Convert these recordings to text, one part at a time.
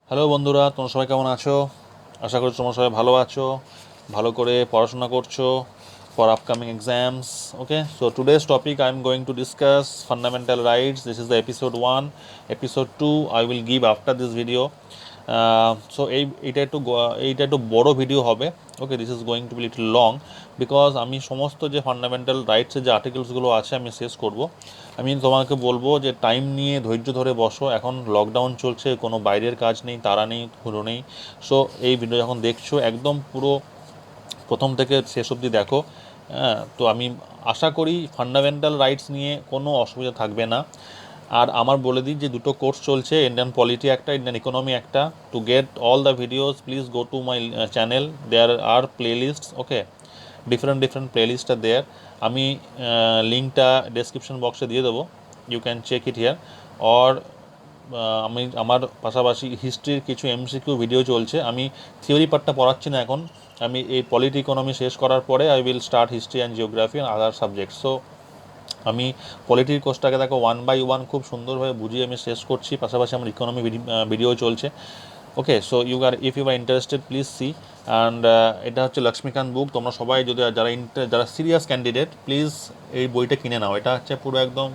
Hello বন্ধুরা, তোমরা সবাই কেমন আছো? আশা করি তোমরা সবাই ভালো আছো, ভালো করে পড়াশোনা করছো for upcoming exams. Okay, so today's topic I am going to discuss fundamental rights. This is the episode 1. Episode 2 I will give after this video. So এইটা একটু বড় ভিডিও হবে। Okay, this is going to be little long because আমি সমস্ত যে fundamental রাইটসের যে আর্টিকেলসগুলো আছে আমি শেষ করব। আমি তোমাকে বলবো যে টাইম নিয়ে ধৈর্য ধরে বসো। এখন লকডাউন চলছে, কোনো বাইরের কাজ নেই, তাড়া নেই, হুড়ো নেই। সো এই ভিডিও যখন দেখছো একদম পুরো প্রথম থেকে শেষ অবধি দেখো। হ্যাঁ, তো আমি আশা করি ফান্ডামেন্টাল রাইটস নিয়ে কোনো অসুবিধা থাকবে না। আর আমার বলে দিই যে দুটো কোর্স চলছে, ইন্ডিয়ান পলিটি একটা, ইন্ডিয়ান ইকোনমি একটা। To get all the videos please go to my channel, there are playlist. Okay, different playlist are there. আমি লিঙ্কটা ডেসক্রিপশন বক্সে দিয়ে দেবো, you can check it here. Or আমি আমার পাশাপাশি হিস্ট্রির কিছু এমসিকিউ ভিডিও চলছে। আমি থিওরি পার্টটা পড়াচ্ছি না এখন। আমি এই পলিটি ইকোনমি শেষ করার পরে I will start history and geography and other subject. So আমি পলিটির কোর্সটাকে দেখো 1 by 1 খুব সুন্দরভাবে বুঝিয়ে আমি শেষ করছি, পাশাপাশি আমার ইকোনমি ভিডিও চলছে। Okay, so if you are interested please see. And এটা হচ্ছে লক্ষ্মীকান্ত বুক। তোমরা সবাই যদি যারা সিরিয়াস ক্যান্ডিডেট প্লিজ এই বইটা কিনে নাও। এটা হচ্ছে পুরো একদম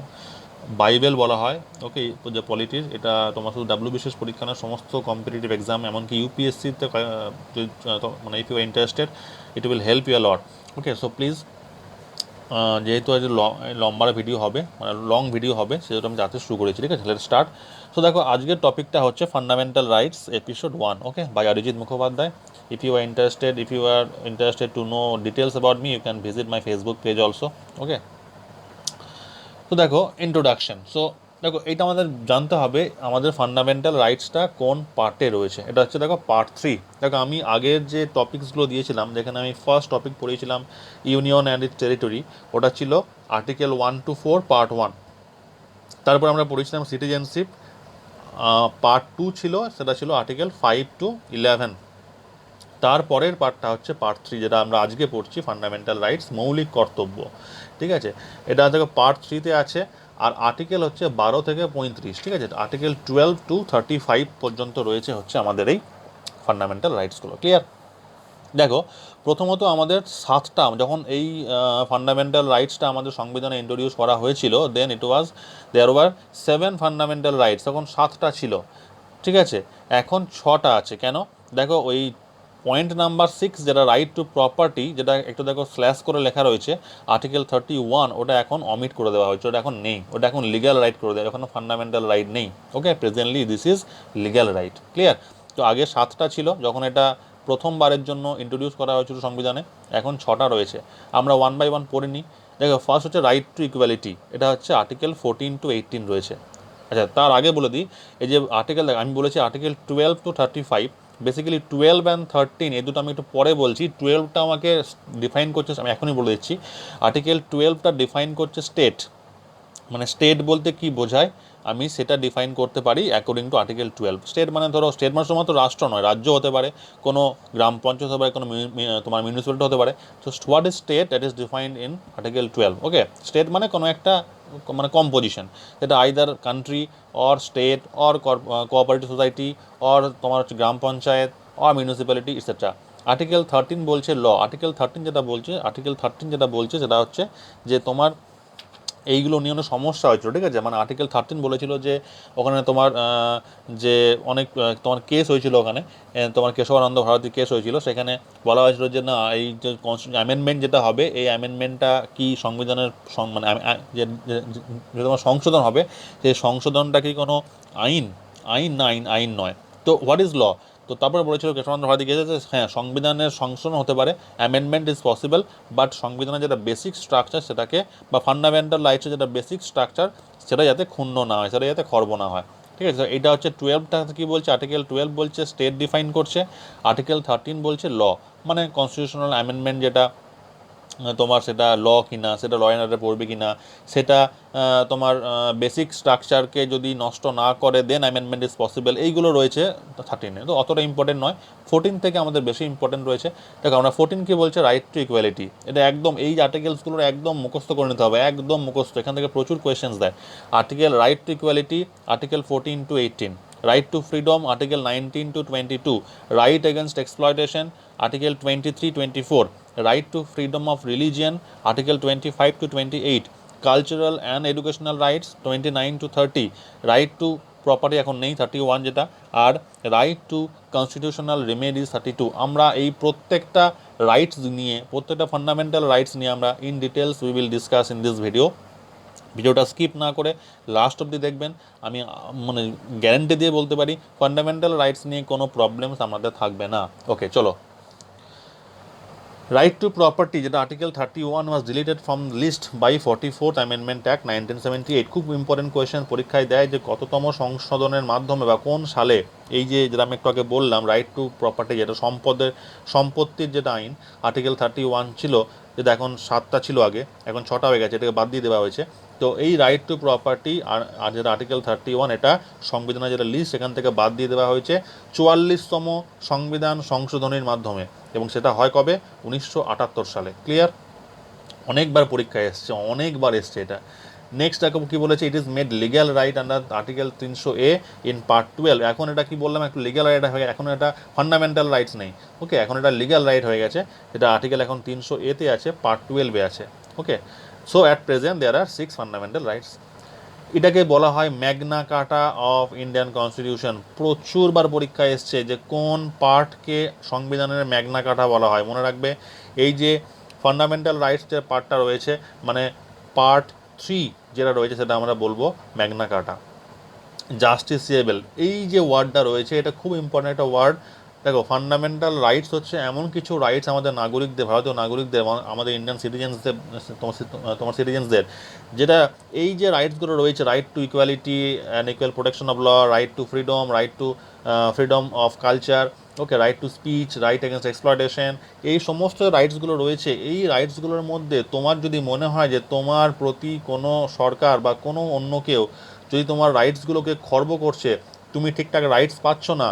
বাইবেল বলা হয়। ওকে, যে পলিটির, এটা তোমার শুধু বিশেষ পরীক্ষা না, সমস্ত কম্পিটিটিভ এক্সাম, এমনকি ইউপিএসসিতে মানে if you are interested it will help you a lot. Okay, so please, যেহেতু আজ লম্বা ভিডিও হবে, মানে লং ভিডিও হবে, সেহেতু আমি যাতে শুরু করেছি। ঠিক আছে, লেটস স্টার্ট। সো দেখো, আজকের টপিকটা হচ্ছে fundamental rights episode 1। Okay, by Arijit Mukhopadhyay. If you are interested to know details about me, you can visit my Facebook page also. Okay, তো দেখো ইন্ট্রোডাকশন। সো দেখো, এটা আমাদের জানতে হবে আমাদের ফান্ডামেন্টাল রাইটসটা কোন পার্টে রয়েছে। এটা হচ্ছে দেখো পার্ট 3। দেখো, আমি আগের যে টপিকসগুলো দিয়েছিলাম, যেখানে আমি ফার্স্ট টপিক পড়িয়েছিলাম ইউনিয়ন অ্যান্ড ইটস টেরিটরি, ওটা ছিল আর্টিকেল 1 to 4 পার্ট 1। তারপর আমরা পড়েছিলাম সিটিজেনশিপ, পার্ট 2 ছিল, সেটা ছিল আর্টিকেল 5 to 11। তারপরের পার্টটা হচ্ছে পার্ট 3, যেটা আমরা আজকে পড়ছি, ফান্ডামেন্টাল রাইটস মৌলিক কর্তব্য। ঠিক আছে, এটা দেখো পার্ট 3-তে আছে। আর আর্টিকেল হচ্ছে 12 থেকে 35। ঠিক আছে, আর্টিকেল 12 to 35 পর্যন্ত রয়েছে হচ্ছে আমাদের এই ফান্ডামেন্টাল রাইটসগুলো। ক্লিয়ার? দেখো, প্রথমত আমাদের 7টা, যখন এই ফান্ডামেন্টাল রাইটসটা আমাদের সংবিধানে ইন্ট্রোডিউস করা হয়েছিল, দেন দেয়ার ওয়ার 7 ফান্ডামেন্টাল রাইটস। তখন 7টা ছিল। ঠিক আছে, এখন 6টা আছে। কেন? দেখো, ওই পয়েন্ট নাম্বার 6, যেটা রাইট টু প্রপার্টি, যেটা একটু দেখো স্ল্যাশ করে লেখা রয়েছে, আর্টিকেল 31, ওটা এখন অমিট করে দেওয়া হয়েছে, ওটা এখন নেই, ওটা এখন লিগ্যাল রাইট করে দেওয়া, এখন ফান্ডামেন্টাল রাইট নেই। Okay, presently this is legal right. Clear? তো আগে 7টা ছিল যখন এটা প্রথমবারের জন্য ইন্ট্রোডিউস করা হয়েছিল সংবিধানে, এখন 6টা রয়েছে। আমরা 1 by 1 পড়ে নিই। দেখো, ফার্স্ট হচ্ছে রাইট টু ইকুয়ালিটি, এটা হচ্ছে আর্টিকেল 14 to 18 রয়েছে। আচ্ছা, তার আগে বলে দিই, এই যে আর্টিকেল, আমি বলেছি আর্টিকেল 12 to 35, বেসিক্যালি 12 and 13 এই দুটো আমি একটু পরে বলছি। 12টা আমাকে ডিফাইন করছে, আমি এখনই বলে দিচ্ছি। আর্টিকেল 12টা ডিফাইন করছে স্টেট, মানে স্টেট বলতে কি বোঝায় আমি সেটা ডিফাইন করতে পারি অ্যাকর্ডিং টু আর্টিকেল 12। স্টেট মানে ধরো, স্টেট মানে শুধুমাত্র রাষ্ট্র নয়, রাজ্য হতে পারে, কোনো গ্রাম পঞ্চায়েত হতে পারে, কোনো তোমার মিউনিসিপ্যালিটি হতে পারে। So what is state, that is defined in article 12। Okay, state মানে কোনো একটা মানে কম্পোজিশন, যেটা either country or state or cooperative society or তোমার হচ্ছে গ্রাম panchayat or municipality etcetera. Article 13 বলছে ল। আর্টিকেল 13 যেটা বলছে সেটা হচ্ছে যে তোমার এইগুলো নিয়ে অনেক সমস্যা হয়েছিল। ঠিক আছে, মানে আর্টিকেল 13 বলেছিল যে ওখানে তোমার যে অনেক তোমার কেস হয়েছিল, ওখানে তোমার কেশবানন্দ ভারতী কেস হয়েছিল, সেখানে বলা হয়েছিল যে না, এই যে অ্যামেন্ডমেন্ট যেটা হবে, এই অ্যামেন্ডমেন্টটা কি সংবিধানের মানে যে তোমার সংশোধন হবে, সেই সংশোধনটা কি কোনো আইন আইন না আইন নয়। তো হোয়াট ইজ ল? তো তারপরে বলেছিল কেশবানন্দ ভারতী গেছে যে হ্যাঁ, সংবিধানের সংশোধন হতে পারে, অ্যামেন্ডমেন্ট ইজ পসিবল, বাট সংবিধানের যেটা বেসিক স্ট্রাকচার সেটাকে, বা ফান্ডামেন্টাল রাইটসের যেটা বেসিক স্ট্রাকচার, সেটা যাতে ক্ষুণ্ণ না হয়, সেটা যাতে খর্ব না হয়। ঠিক আছে, এটা হচ্ছে 12টা কী বলছে, আর্টিকেল 12 বলছে স্টেট ডিফাইন করছে, আর্টিকেল 13 বলছে ল, মানে কনস্টিটিউশনাল অ্যামেন্ডমেন্ট যেটা তোমার সেটা ল কিনা, সেটা ল অ্যান্ড অর্ডারে পড়বে কিনা, সেটা তোমার বেসিক স্ট্রাকচারকে যদি নষ্ট না করে, দেন অ্যামেন্ডমেন্ট ইজ পসিবল, এইগুলো রয়েছে 13-এ। তো অতটা ইম্পর্টেন্ট নয়, 14 থেকে আমাদের বেশি ইম্পর্টেন্ট রয়েছে। দেখো, আমরা 14 কি বলছে, রাইট টু ইকুয়ালিটি। এটা একদম এই আর্টিকেলসগুলোর একদম মুখস্থ করে নিতে হবে, একদম মুখস্থ, এখান থেকে প্রচুর কোয়েশ্চেন্স দেয়। Article right to equality, article 14 to 18। right to freedom, Article 19 to 22, right against exploitation, Article 23-24, right to freedom of religion, Article 25 to 28, cultural and educational rights 29 to 30, right to property এখন নেই 31 যেটা, আর right to constitutional remedies 32। আমরা এই প্রত্যেকটা rights নিয়ে, প্রত্যেকটা fundamental rights নিয়ে আমরা in details we will discuss in this ভিডিওটা স্কিপ না করে লাস্ট অবধি দেখবেন। আমি মানে গ্যারেন্টি দিয়ে বলতে পারি ফান্ডামেন্টাল রাইটস নিয়ে কোনো প্রবলেমস আমাদের থাকবে না। ওকে, চলো। রাইট টু প্রপার্টি, যেটা article 31 was deleted from list by 44th amendment act 1978। খুব ইম্পর্টেন্ট কোয়েশ্চেন পরীক্ষায় দেয় যে কততম সংশোধনের মাধ্যমে বা কোন সালে এই যে যেটা আমি একটু আগে বললাম রাইট টু প্রপার্টি, যেটা সম্পত্তির যেটা আইন আর্টিকেল 31 ছিল, যেটা এখন 7টা ছিল আগে, এখন 6টা হয়ে গেছে, এটাকে বাদ দিয়ে দেওয়া হয়েছে। তো এই রাইট টু প্রপার্টি আর যেটা আর্টিকেল 31, এটা সংবিধানের যেটা লিস্ট সেখান থেকে বাদ দিয়ে দেওয়া হয়েছে 44তম সংবিধান সংশোধনীর মাধ্যমে, এবং সেটা হয় কবে? 1978 সালে। ক্লিয়ার? অনেকবার পরীক্ষায় এসছে, অনেকবার এসছে এটা। নেক্সট দেখো কী বলেছে, it is made legal right under article 300A in part 12। এখন এটা কি বললাম, একটু লিগ্যাল রাইট হয়ে গেছে, এখন এটা ফান্ডামেন্টাল রাইটস নেই। ওকে, এখন এটা লিগ্যাল রাইট হয়ে গেছে, এটা আর্টিকেল এখন 300A-তে আছে, পার্ট 12-এ আছে। Okay, so at present there are 6 fundamental rights. এটাকে বলা হয় Magna Carta of Indian constitution. প্রচুরবার পরীক্ষায় এসছে যে কোন পার্টকে সংবিধানের ম্যাগনা কার্টা বলা হয়। মনে রাখবে, এই যে ফান্ডামেন্টাল রাইটস যে পার্টটা রয়েছে, মানে পার্ট 3 যেটা রয়েছে, সেটা আমরা বলবো ম্যাগনা কার্টা। জাস্টিসিয়েবল, এই যে ওয়ার্ডটা রয়েছে, এটা খুব ইম্পর্ট্যান্ট একটা ওয়ার্ড। দেখো, ফান্ডামেন্টাল রাইটস হচ্ছে এমন কিছু রাইটস আমাদের নাগরিকদের, ভারতীয় নাগরিকদের, আমাদের ইন্ডিয়ান সিটিজেন্সদের, তোমার সিটিজেন্সদের, যেটা এই যে রাইটসগুলো রয়েছে, right to equality and equal protection of law, right to freedom, right to freedom of culture, okay, right to speech, right against exploitation, এই সমস্ত রাইটসগুলো রয়েছে। এই রাইটসগুলোর মধ্যে তোমার যদি মনে হয় যে তোমার প্রতি কোনো সরকার বা কোনো অন্য কেউ যদি তোমার রাইটসগুলোকে খর্ব করছে, তুমি ঠিকঠাক রাইটস পাচ্ছ না,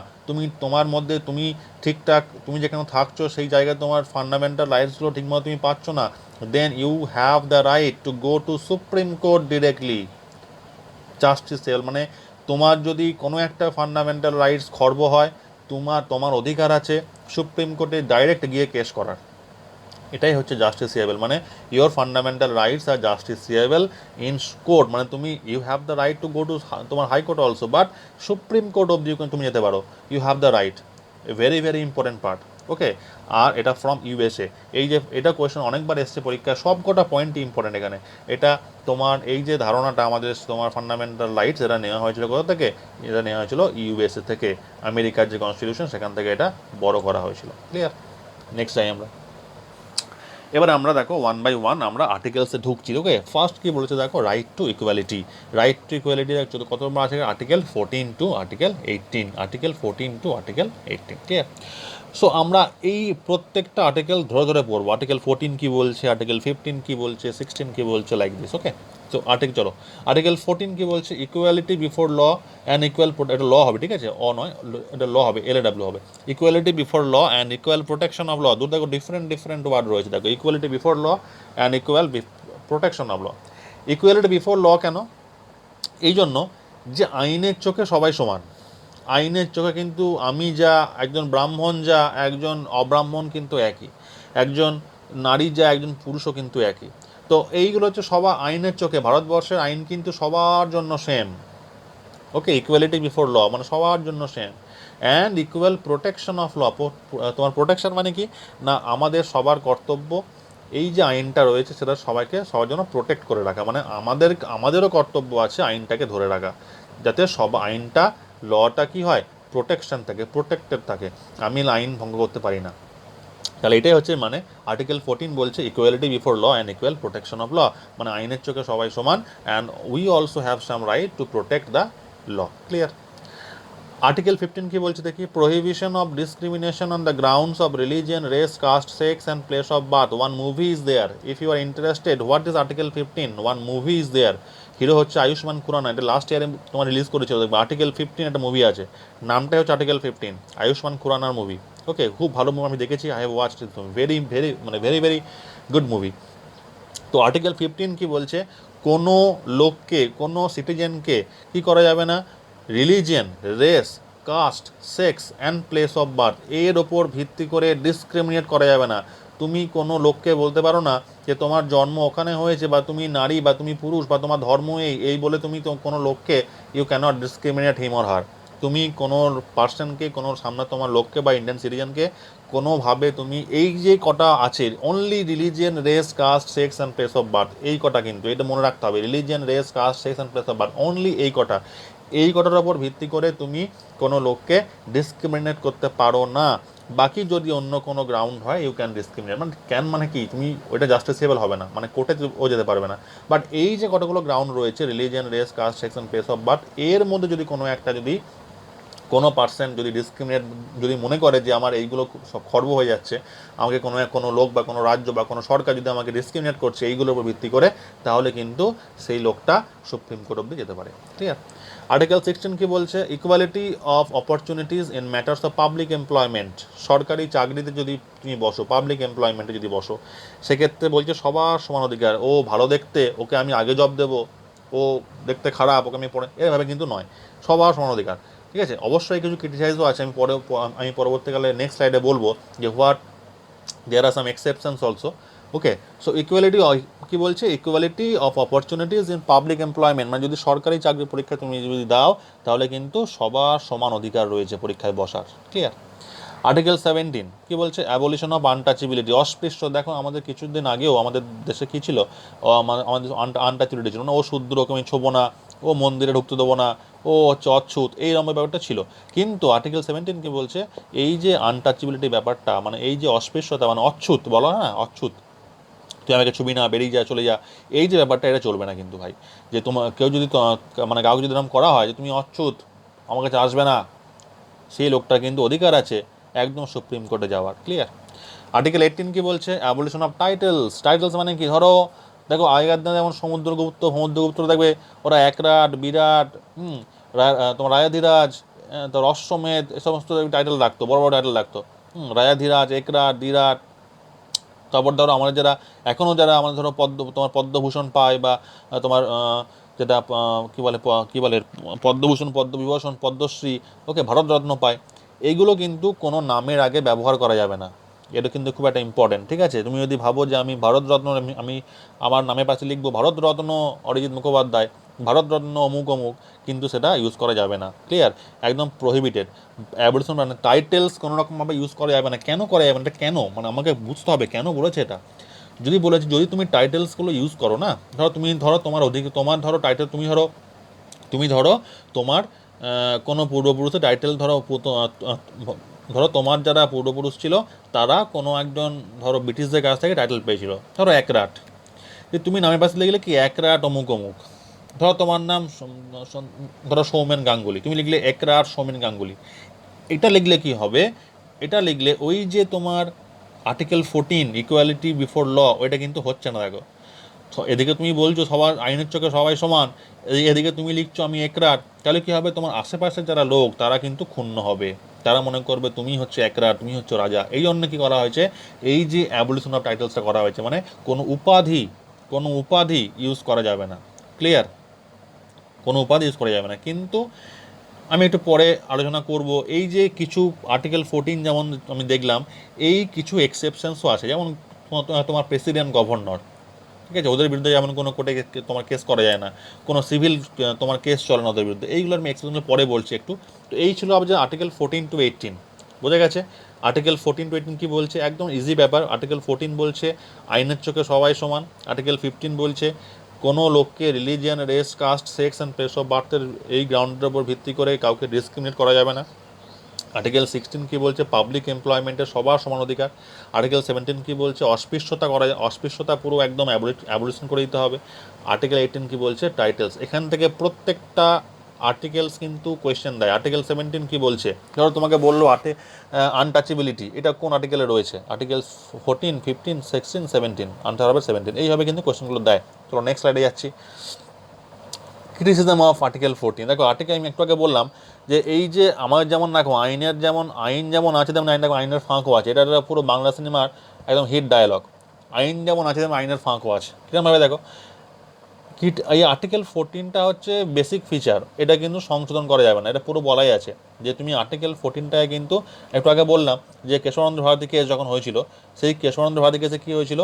তোমার মধ্যে তুমি ঠিকঠাক তুমি যেখানে থাকছো সেই জায়গায় তোমার ফান্ডামেন্টাল রাইটসগুলো ঠিকমতো তুমি পাচ্ছ না, then you have the right to go to supreme Court directly. Justiciable মানে তোমার যদি কোনো একটা ফান্ডামেন্টাল রাইটস খর্ব হয়, তোমার অধিকার আছে সুপ্রিম কোর্টে ডাইরেক্ট গিয়ে কেস করার। এটাই হচ্ছে জাস্টিসিয়েবল, মানে your fundamental rights are justiciable in court, মানে you have the right to go to তোমার high court also, but Supreme Court অবধি তুমি যেতে পারো, you have the right. Very very important part. Okay, আর এটা ফ্রম ইউএসএ। এই যে এটা কোয়েশ্চেন অনেকবার এসছে পরীক্ষায়, সব কটা পয়েন্টই ইম্পর্টেন্ট এখানে। এটা তোমার এই যে ধারণাটা আমাদের তোমার ফান্ডামেন্টাল রাইটস, এটা নেওয়া হয়েছিল কোথা থেকে? এটা নেওয়া হয়েছিল ইউএসএ থেকে, আমেরিকার যে কনস্টিটিউশন সেখান থেকে এটা বড় করা হয়েছিল। ক্লিয়ার? নেক্সট যাই আমরা। এবার আমরা দেখো ওয়ান বাই ওয়ান আমরা আর্টিকেলসে ঢুকছি। ওকে, ফার্স্ট কী বলেছে দেখো, right to equality. Right to equality কত নম্বর আছে? Article 14 to article 18, article 14 to article 18। ঠিক আছে, সো আমরা এই প্রত্যেকটা আর্টিকেল ধরে ধরে পড়বো। আর্টিকেল 14 কী বলছে, আর্টিকেল 15 কী বলছে, 16 কী বলছে, লাইক দিস। ওকে, তো চলো, আর্টিকেল 14 কী বলছে? Equality before law and equal, এটা ল হবে, ঠিক আছে, নয়, এটা ল হবে, LAW হবে। Equality before law and equal protection of law. দেখো ডিফারেন্ট ওয়ার্ড রয়েছে, দেখো equality before law and equal protection of law. Equality before law কেন? এই জন্য যে আইনের চোখে সবাই সমান। আইনের চোখে কিন্তু আমি যা, একজন ব্রাহ্মণ যা, একজন অব্রাহ্মণ কিন্তু একই, একজন নারী যা, একজন পুরুষও কিন্তু একই। তো এইগুলো হচ্ছে সবার আইনের চোখে, ভারতবর্ষের আইন কিন্তু সবার জন্য same. Okay, equality before law মানে সবার জন্য same, and equal protection of law. তোমার প্রোটেকশন মানে কি না, আমাদের সবার কর্তব্য এই যে আইনটা রয়েছে সেটা সবার জন্য প্রোটেক্ট করে রাখা, মানে আমাদেরও কর্তব্য আছে আইনটাকে ধরে রাখা, যাতে আইনটা, লটা কি হয়, প্রোটেকশন থাকে, প্রোটেক্টেড থাকে, আমি আইন ভঙ্গ করতে পারি না। তাহলে এটাই হচ্ছে মানে আর্টিকেল 14 বলছে equality before law and equal protection of law, মানে আইনের চোখে সবাই সমান, and we also have some right to protect the law. Clear? Article 15 কি বলছে দেখি, prohibition of discrimination on the grounds of religion, race, caste, sex and place of birth. One movie is there, if you are interested what is article 15, one movie is there. Hero হচ্ছে আয়ুষ্মান খুরানা, এটা last ইয়ারে তোমার release করেছিল, দেখবে article 15 একটা movie আছে, নামটাই হচ্ছে আর্টিকেল 15, আয়ুষ্মান খুরানার মুভি। ওকে, খুব ভালো মুভি, আমি দেখেছি, I have watched it, very very মানে ভেরি ভেরি গুড মুভি। তো আর্টিকেল 15 কি বলছে, কোনো লোককে, কোনো সিটিজেনকে কী করা যাবে না, religion, race, caste, sex and place of birth এর ওপর ভিত্তি করে ডিসক্রিমিনেট করা যাবে না। তুমি কোনো লোককে বলতে পারো না যে তোমার জন্ম ওখানে হয়েছে, বা তুমি নারী, বা তুমি পুরুষ, বা তোমার ধর্ম এই বলে তুমি তো কোনো লোককে you cannot discriminate him or her. তুমি কোনো পার্সনকে, কোনো সামনে তোমার লোককে বা ইন্ডিয়ান সিটিজেনকে কোনোভাবে তুমি এই যে কটা আছে only religion, race, caste, sex and place of birth, এই কটা কিন্তু এটা মনে রাখতে হবে। Religion, race, caste, sex and place of birth, only এই কটা। এই কটার ওপর ভিত্তি করে তুমি কোনো লোককে ডিসক্রিমিনেট করতে পারো না। বাকি যদি অন্য কোনো গ্রাউন্ড হয় ইউ ক্যান ডিসক্রিমিনেট, মানে ক্যান মানে কি, তুমি ওইটা জাস্টিসিয়েবল হবে না, মানে কোর্টে ও যেতে পারবে না। বাট এই যে কতগুলো গ্রাউন্ড রয়েছে religion, race, caste, sex and place of birth, এর মধ্যে যদি কোনো একটা, যদি কোনো পার্সন যদি ডিসক্রিমিনেট যদি মনে করে যে আমার এইগুলো সব খর্ব হয়ে যাচ্ছে, আমাকে কোনো লোক বা কোনো রাজ্য বা কোনো সরকার যদি আমাকে ডিসক্রিমিনেট করছে এইগুলোর উপর ভিত্তি করে, তাহলে কিন্তু সেই লোকটা সুপ্রিম কোর্ট অব্দি যেতে পারে। ঠিক আছে। আর্টিকেল 16 কি বলছে? Equality of opportunities in matters of public employment. সরকারি চাকরিতে যদি তুমি বসো, পাবলিক এমপ্লয়মেন্টে যদি বসো, সেক্ষেত্রে বলছে সবার সমান অধিকার। ও ভালো দেখতে, ওকে আমি আগে জব দেবো, ও দেখতে খারাপ, ওকে আমি পরে, এভাবে কিন্তু নয়, সবার সমান অধিকার। ঠিক আছে। অবশ্যই কিছু ক্রিটিসাইজও আছে, আমি পরবর্তীকালে নেক্সট স্লাইডে বলবো যে what there are some exceptions also. Okay. So equality কী বলছে? Equality of opportunities in public employment, মানে যদি সরকারি চাকরির পরীক্ষা তুমি যদি দাও, তাহলে কিন্তু সবার সমান অধিকার রয়েছে পরীক্ষায় বসার। ক্লিয়ার? আর্টিকেল 17 কি বলছে? অ্যাবলিশন অফ আনটাচেবিলিটি, অস্পৃশ্য। দেখো আমাদের কিছুদিন আগেও আমাদের দেশে কী ছিল, আমাদের আনটাচেবিলিটি ছিল না, ও শূদ্র, ওকে আমি ছোবো না, ও মন্দিরে ঢুকতে দেবো না, ও হচ্ছে অচ্ছুত, এই রকম ব্যাপারটা ছিল। কিন্তু আর্টিকেল 17 কি বলছে? এই যে আনটাচেবিলিটি ব্যাপারটা, মানে এই যে অস্পৃশ্যতা, মানে অচ্ছুত বলো না, অচ্ছুত, তুই আমাকে ছবি না, বেরিয়ে যা, চলে যা, এই যে ব্যাপারটা, এটা চলবে না কিন্তু ভাই। যে তোমার কেউ যদি মানে কাউকে যদি এরকম করা হয় যে তুমি অচ্ছুত, আমার কাছে আসবে না, সেই লোকটার কিন্তু অধিকার আছে একদম সুপ্রিম কোর্টে যাওয়ার। ক্লিয়ার? আর্টিকেল 18 কি বলছে? Abolition of titles. টাইটেলস মানে কি? ধরো দেখো আগেকার দিনে যেমন সমুদ্রগুপ্ত দেখবে, ওরা একরাট, বিরাট, তোমার রায়াধিরাজ, তো অশ্বমেধ, এ সমস্ত টাইটেল রাখতো, বড় বড় টাইটেল রাখতো। রায়াধিরাজ, একরাট, বিরাট। তারপর ধরো আমাদের যারা এখনও যারা আমাদের ধরো তোমার পদ্মভূষণ পায়, বা তোমার যেটা কী বলে পদ্মভূষণ, পদ্মবিভূষণ, পদ্মশ্রী, ওকে, ভারতরত্ন পায়, এইগুলো কিন্তু কোনো নামের আগে ব্যবহার করা যাবে না। এটা কিন্তু খুব একটা ইম্পর্টেন্ট। ঠিক আছে। তুমি যদি ভাবো যে আমি ভারতরত্ন, আমি আমার নামের পাশে লিখবো ভারতরত্ন অরিজিৎ মুখোপাধ্যায়, ভারতরত্ন অমুক অমুক, কিন্তু সেটা ইউজ করা যাবে না। ক্লিয়ার? একদম প্রহিবিটেড। অ্যাবলিশন মানে টাইটেলস কোনো রকমভাবে ইউজ করা যাবে না। কেন করা যাবে না? এটা কেন, মানে আমাকে বুঝতে হবে কেন বলেছে এটা। যদি বলেছে যদি তুমি টাইটেলসগুলো ইউজ করো না, ধরো তোমার তোমার ধরো টাইটেল, তুমি ধরো তোমার কোনো পূর্বপুরুষের টাইটেল, ধরো তোমার যারা পূর্বপুরুষ ছিল তারা কোনো একজন ধরো ব্রিটিশদের কাছ থেকে টাইটেল পেয়েছিল, ধরো একরাট, যে তুমি নামের পাশে লিখলে কি একরাট অমুক অমুক। ধরো তোমার নাম ধরো সৌমেন গাঙ্গুলি, তুমি লিখলে একরাট সৌমেন গাঙ্গুলি। এটা লিখলে কি হবে? এটা লিখলে ওই যে তোমার আর্টিকেল 14 ইকুয়ালিটি বিফোর ল, ওইটা কিন্তু হচ্ছে না। দেখো এদিকে তুমি বলছো সবার আইনের চোখে সবাই সমান, এদিকে তুমি লিখছো আমি একরাট, তাহলে কি হবে? তোমার আশেপাশের যারা লোক তারা কিন্তু ক্ষুণ্ণ হবে, তারা মনে করবে তুমি হচ্ছে একরাট, তুমি হচ্ছে রাজা। এই জন্য কি করা হয়েছে? এই যে অ্যাবলিশন অফ টাইটেলসটা করা হয়েছে, মানে কোনো উপাধি ইউজ করা যাবে না। ক্লিয়ার? কোনো উপাধি ইউজ করা যাবে না। কিন্তু আমি একটু পরে আলোচনা করব এই যে কিছু আর্টিকেল 14 যেমন আমি দেখলাম, এই কিছু এক্সেপশনসও আছে, যেমন তোমার প্রেসিডেন্ট, গভর্নর, ঠিক আছে, ওদের বিরুদ্ধে যেমন কোনো কোর্টে তোমার কেস করা যায় না, কোনো সিভিল তোমার কেস চলে না ওদের বিরুদ্ধে, এইগুলোর আমি এক্সেপশন পরে বলছি একটু। তো এই ছিল আবার যে আর্টিকেল 14 to 18, বোঝা গেছে? আর্টিকেল 14 to 18 কী বলছে? একদম ইজি ব্যাপার। আর্টিকেল 14 বলছে আইনের চোখে সবাই সমান। আর্টিকেল 15 বলছে কোনো লোককে religion, race, caste, sex and place of বার্থের এই গ্রাউন্ডের উপর ভিত্তি করে কাউকে ডিসক্রিমিনেট করা যাবে না। আর্টিকেল 16 কী বলছে? পাবলিক এমপ্লয়মেন্টের সবার সমান অধিকার। আর্টিকেল 17 কী বলছে? অস্পৃশ্যতা পুরো একদম অ্যাবলিশন করে দিতে হবে। আর্টিকেল 18 কী বলছে? টাইটেলস। এখান থেকে প্রত্যেকটা আর্টিকেলস কিন্তু কোয়েশ্চেন দেয়। আর্টিকেল 17 কী বলছে? ধরো তোমাকে বললো আনটাচেবিলিটি, এটা কোন আর্টিকেলে রয়েছে? আর্টিকেল 14, 15, 16, 17, আনসার হবে 17। এইভাবে কিন্তু কোয়েশ্চেনগুলো দেয়। চলো নেক্সট স্লাইডে যাচ্ছি। Criticism of article 14। দেখো আর্টিকেল আমি একটু আগে বললাম যে এই যে আমার যেমন দেখো আইন যেমন আছে, তেমন আইনের ফাঁকও আছে। এটা পুরো বাংলা সিনেমার একদম হিট ডায়লগ। আইন যেমন আছে তেমন আইনের ফাঁকও আছে। কীরকমভাবে? দেখো কিট এই আর্টিকেল 14টা হচ্ছে বেসিক ফিচার, এটা কিন্তু সংশোধন করা যাবে না, এটা পুরো বলাই আছে যে তুমি আর্টিকেল 14টায় কিন্তু একটু আগে বললাম যে কেশবানন্দ ভারতী কেস যখন হয়েছিল, সেই কেশবানন্দ ভারতী কেসে কী হয়েছিল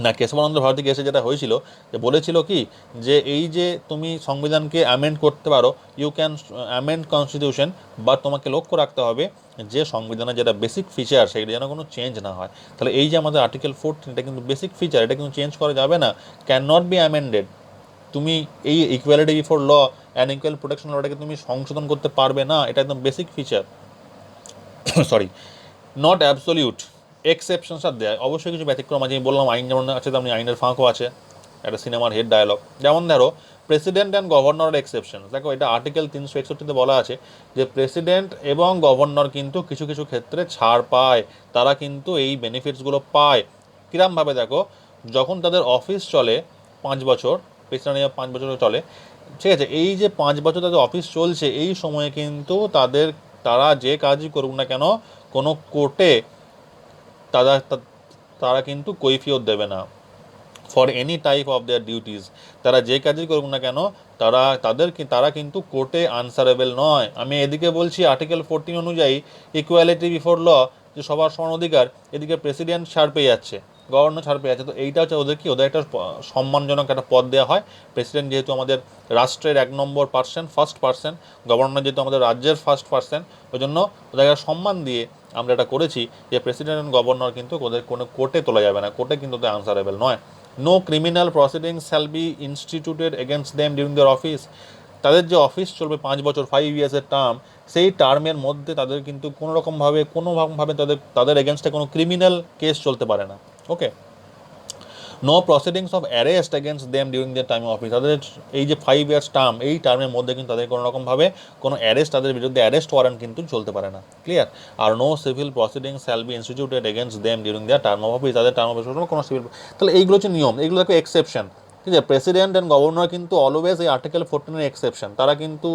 না, কেশবানন্দ ভারতী কেসে যেটা হয়েছিল যে বলেছিল কি যে এই যে তুমি সংবিধানকে অ্যামেন্ড করতে পারো, ইউ ক্যান অ্যামেন্ড কনস্টিটিউশন, বা তোমাকে লক্ষ্য রাখতে হবে যে সংবিধানের যেটা বেসিক ফিচার সেটা যেন কোনো চেঞ্জ না হয়। তাহলে এই যে আমাদের আর্টিকেল 14, এটা কিন্তু বেসিক ফিচার, এটা কিন্তু চেঞ্জ করা যাবে না, ক্যান নট বি অ্যামেন্ডেড। তুমি এই equality before law and equal protection লটাকে তুমি সংশোধন করতে পারবে না, এটা একদম basic feature. Sorry, not absolute, exceptions are there, অবশ্যই কিছু ব্যতিক্রম আছে। আমি বললাম আইন যেমন আছে তেমনি আইনের ফাঁকও আছে, একটা সিনেমার হেড ডায়লগ। যেমন ধরো প্রেসিডেন্ট অ্যান্ড গভর্নর এক্সেপশন, দেখো এটা আর্টিকেল 361-তে বলা আছে যে প্রেসিডেন্ট এবং গভর্নর কিন্তু কিছু কিছু ক্ষেত্রে ছাড় পায়, তারা কিন্তু এই বেনিফিটসগুলো পায়। কিরমভাবে দেখো, যখন তাদের অফিস চলে 5 বছর, প্রেসিডেন্ট 5 বছর চলে, ঠিক আছে, এই যে 5 বছর তাদের অফিস চলছে এই সময়ে কিন্তু তারা যে কাজই করুক না কেন কোনো কোর্টে তারা তারা কিন্তু কৈফিয়ত দেবে না for any type of their duties. তারা যে কাজই করুক না কেন তারা কিন্তু কোর্টে আনসারেবল নয়। আমি এদিকে বলছি আর্টিকেল 14 অনুযায়ী ইকুয়ালিটি বিফোর ল, যে সবার সমান অধিকার, এদিকে প্রেসিডেন্ট ছাড় পেয়ে যাচ্ছে, গভর্নর ছাড় পেয়ে যাচ্ছে। তো এইটা হচ্ছে ওদের একটা সম্মানজনক একটা পদ দেওয়া হয়। প্রেসিডেন্ট যেহেতু আমাদের রাষ্ট্রের 1 নম্বর পার্সন, ফার্স্ট পার্সন, গভর্নর যেহেতু আমাদের রাজ্যের ফার্স্ট পার্সন, ওই জন্য ওদের একটা সম্মান দিয়ে আমরা এটা করেছি যে প্রেসিডেন্ট অ্যান্ড গভর্নর কিন্তু ওদের কোনো কোর্টে তোলা যাবে না, কোর্টে কিন্তু ওদের আনসারেবল নয়। No criminal proceedings shall be instituted against them during their office. তাদের যে অফিস চলবে 5 বছর, 5 ইয়ার্সের টার্ম, সেই টার্মের মধ্যে তাদের কিন্তু কোনোরকমভাবে তাদের এগেনস্টে কোনো ক্রিমিনাল কেস চলতে পারে না। Okay, no proceedings of arrest against them during the time office. তাদের এই যে 5 ইয়ার্স টার্ম, এই টার্মের মধ্যে কিন্তু তাদের কোনোরকমভাবে কোনো অ্যারেস্ট, তাদের বিরুদ্ধে অ্যারেস্ট ওয়ারেন্ট কিন্তু চলতে পারে না। ক্লিয়ার? আর no civil proceedings shall be instituted against them during their term of office. তাদের টার্ম অফ অফিস কোনো সিভিল, তাহলে এইগুলো হচ্ছে নিয়ম, এগুলো দেখো এক্সেপশন। ঠিক আছে, প্রেসিডেন্ট অ্যান্ড গভর্নর কিন্তু অলওয়েজ এই আর্টিকেল 14-এর এক্সেপশন, তারা কিন্তু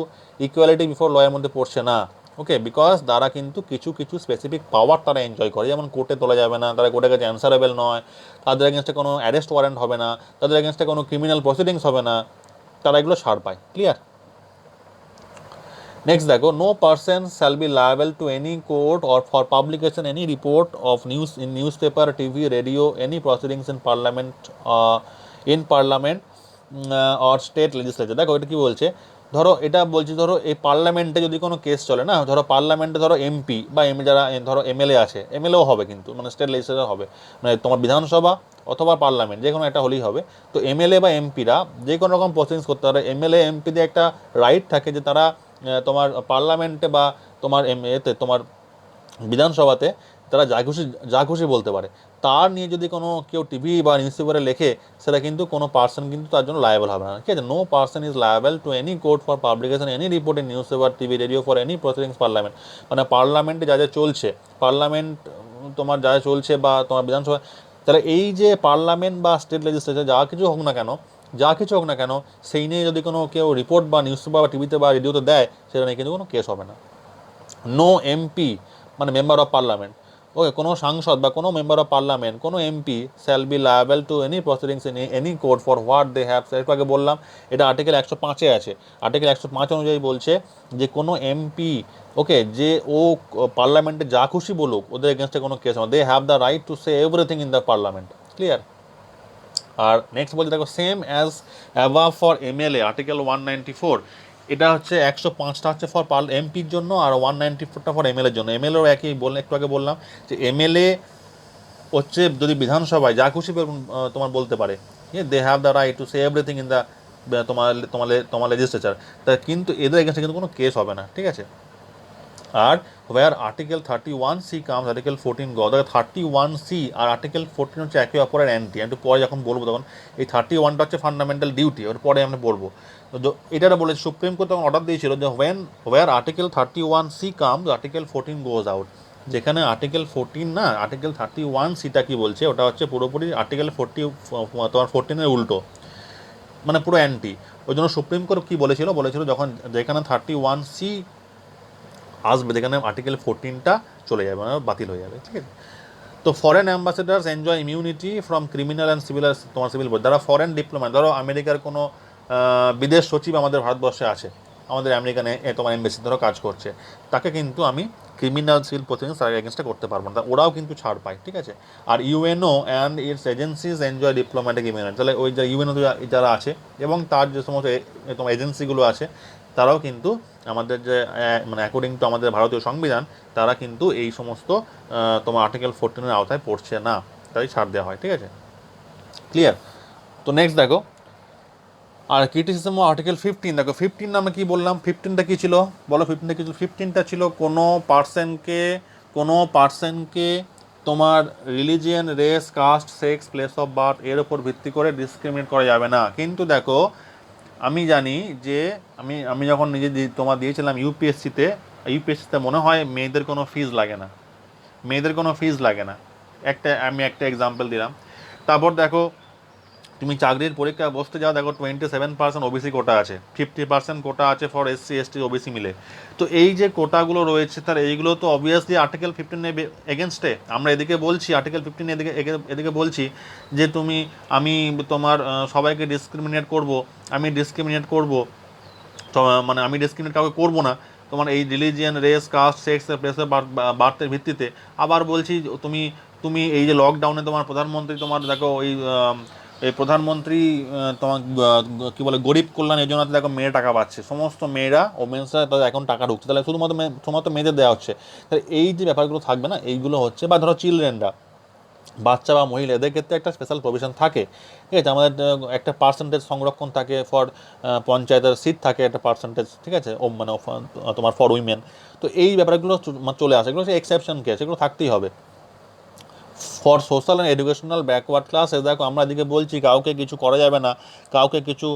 ইকুয়ালিটি বিফোর লয়ের মধ্যে পড়ছে না। ওকে, বিকজ তারা কিন্তু কিছু কিছু স্পেসিফিক পাওয়ার তারা এনজয় করে, যেমন কোর্টে তোলা যাবে না, তারা কোর্টের কাছে অ্যান্সারেবল নয়, তাদের এগেনস্টে কোনো অ্যারেস্ট ওয়ারেন্ট হবে না, তাদের এগেনস্টে কোনো ক্রিমিনাল প্রসিডিংস হবে না, তারা এগুলো ছাড় পায়। ক্লিয়ার? নেক্সট দেখো, no person shall be liable to any court or for publication any report of news in newspaper, TV, radio, any proceedings in parliament or state legislature. দেখো এটা কী বলছে, ধরো এই পার্লামেন্টে যদি কোনো কেস চলে না, ধরো পার্লামেন্টে ধরো এমপি বা যারা ধরো এমএলএ আছে, এমএলএও হবে কিন্তু, মানে স্টেট লেজিসলেচার হবে, মানে তোমার বিধানসভা অথবা পার্লামেন্ট যে কোনো একটা হলেই হবে। তো এমএলএ বা এমপিরা যে কোনো রকম প্রসিডিংস করতে পারে। এমএলএ এমপিদের একটা রাইট থাকে যে তারা তোমার পার্লামেন্টে বা তোমার তোমার বিধানসভাতে তারা যা খুশি বলতে পারে। তার নিয়ে যদি কোনো কেউ টিভি বা নিউজ পেপারে লেখে, সেটা কিন্তু কোনো পার্সন কিন্তু তার জন্য লায়াবল হবে না। ঠিক আছে, no person is liable to any court for publication any report in newspaper, TV, radio for any proceedings parliament. মানে পার্লামেন্টে যা যা চলছে, পার্লামেন্ট তোমার যা যা চলছে বা তোমার বিধানসভা, তাহলে এই যে পার্লামেন্ট বা স্টেট লেজিসলেচার যা কিছু হোক না কেন, সেই নিয়ে যদি কোনো কেউ রিপোর্ট বা নিউজ পেপার বা টিভিতে বা রেডিওতে দেয়, সেটা নিয়ে কিন্তু কোনো কেস হবে না। নো এমপি মানে মেম্বার অফ পার্লামেন্ট, ওকে, কোনো সাংসদ বা কোনো মেম্বার অফ পার্লামেন্ট, কোনো MP shall be liable to any proceedings in any court for what they have, একটু আগে বললাম এটা আর্টিকেল 105-এ আছে। আর্টিকেল 105 অনুযায়ী বলছে যে কোনো এমপি, ওকে, যে ও পার্লামেন্টে যা খুশি বলুক, ওদের এগেনস্টে কোনো কেস হবে, they have the right to say everything in the parliament. Clear? আর নেক্সট বলছে দেখো, same as above for MLA, article 194। এটা হচ্ছে 105টা হচ্ছে ফর এমপির জন্য, আর 194টা ফর এমএলএর জন্য। এমএলএও একই একটু আগে বললাম যে এমএলএ হচ্ছে যদি বিধানসভায় যা খুশি তোমার বলতে পারে, they have the right to say everything in the তোমার লেজিসলেচার, তা কিন্তু এদের এগেনস্টে কিন্তু কোনো কেস হবে না। ঠিক আছে? আর ওয়ার আর্টিকেল 31C কামস আর্টিকেল 14 গ, দেখো 31C আর আর্টিকেল 14 হচ্ছে একে অপরের অ্যান্টি। একটু পরে যখন বলবো তখন এই 31টা হচ্ছে ফান্ডামেন্টাল ডিউটি, ওর পরে আমরা বলবো। তো এটা বলেছে সুপ্রিম কোর্ট তখন অর্ডার দিয়েছিল যে where article 31C comes article 14 goes out. যেখানে আর্টিকেল 14 না, আর্টিকেল 31Cটা কি বলছে, ওটা হচ্ছে পুরোপুরি আর্টিকেল 14 14-এর উল্টো, মানে পুরো অ্যান্টি। ওই জন্য সুপ্রিম কোর্ট কী বলেছিল যখন যেখানে 31C আসবে, যেখানে আর্টিকেল 14টা চলে যাবে, মানে বাতিল হয়ে যাবে। ঠিক আছে? তো foreign ambassadors enjoy immunity from criminal and civil, তোমার সিভিল বোর্ড, যারা ফরেন ডিপ্লোম্যাট, ধরো আমেরিকার কোনো বিদেশ সচিব আমাদের ভারতবর্ষে আছে, আমাদের আমেরিকানে তোমার এমবেসি ধরো কাজ করছে, তাকে কিন্তু আমি ক্রিমিনাল সিভিল প্রসিডিংস তার এগেনস্টে করতে পারবো না, ওরাও কিন্তু ছাড় পায়, ঠিক আছে। আর UNO and its agencies enjoy diplomatic immunity, তাহলে ওই যে ইউএনও যারা আছে এবং তার যে সমস্ত তোমার এজেন্সিগুলো আছে, তারাও কিন্তু আমাদের যে মানে অ্যাকর্ডিং টু আমাদের ভারতীয় সংবিধান, তারা কিন্তু এই সমস্ত তোমার আর্টিকেল 14-এর আওতায় পড়ছে না, তাই ছাড় দেওয়া হয়, ঠিক আছে, ক্লিয়ার। তো নেক্সট দেখো, আর ক্রিটিসিজম ও আর্টিকেল 15, দেখো 15 নামে কী বললাম, 15টা কী ছিল বলো, 15টা কী ছিল, 15টা ছিল কোনো পার্সনকে তোমার religion, race, caste, sex, place of birth এর ওপর ভিত্তি করে ডিসক্রিমিনেট করা যাবে না। কিন্তু দেখো আমি জানি যে আমি যখন নিজে তোমার দিয়েছিলাম ইউপিএসসিতে মনে হয় মেয়েদের কোনো ফিজ লাগে না, আমি একটা এক্সাম্পল দিলাম। তারপর দেখো তুমি চাকরির পরীক্ষায় বসতে যাও, দেখো 27% ওবিসি কোটা আছে, 50% কোটা আছে ফর এসসি এসটি ওবিসি মিলে। তো এই যে কোটাগুলো রয়েছে, তার এইগুলো তো অবভিয়াসলি আর্টিকেল 15 এগেনস্টে। আমরা এদিকে বলছি আর্টিকেল 15 এদিকে বলছি যে আমি তোমার সবাইকে ডিসক্রিমিনেট করব, মানে আমি ডিসক্রিমিনেট কাউকে করবো না তোমার এই রিলিজিয়ান, রেস, কাস্ট, সেক্স, প্লেসের বার্থের ভিত্তিতে। আবার বলছি তুমি এই যে লকডাউনে তোমার প্রধানমন্ত্রী, তোমার দেখো এই প্রধানমন্ত্রী তোমার কী বলে গরিব কল্যাণ যোজনাতে দেখো মেয়েরা টাকা পাচ্ছে, সমস্ত মেয়েরা ওমেন্সরা তাদের এখন টাকা ঢুকছে, তাহলে শুধুমাত্র মেয়েদের দেওয়া হচ্ছে। তাহলে এই যে ব্যাপারগুলো থাকবে না, এইগুলো হচ্ছে, বা ধরো চিলড্রেনরা, বাচ্চা বা মহিলা, এদের ক্ষেত্রে একটা স্পেশাল প্রভিশন থাকে, ঠিক আছে, আমাদের একটা পার্সেন্টেজ সংরক্ষণ থাকে ফর পঞ্চায়েতের সিট থাকে একটা পার্সেন্টেজ, ঠিক আছে, মানে তোমার ফর উইমেন। তো এই ব্যাপারগুলো চলে আসে, এগুলো হচ্ছে এক্সেপশন কেস, এগুলো থাকতেই হবে। For social and educational backward ক্লাসে দেখো আমরা এদিকে বলছি কাউকে কিছু করা যাবে না, কাউকে কিছু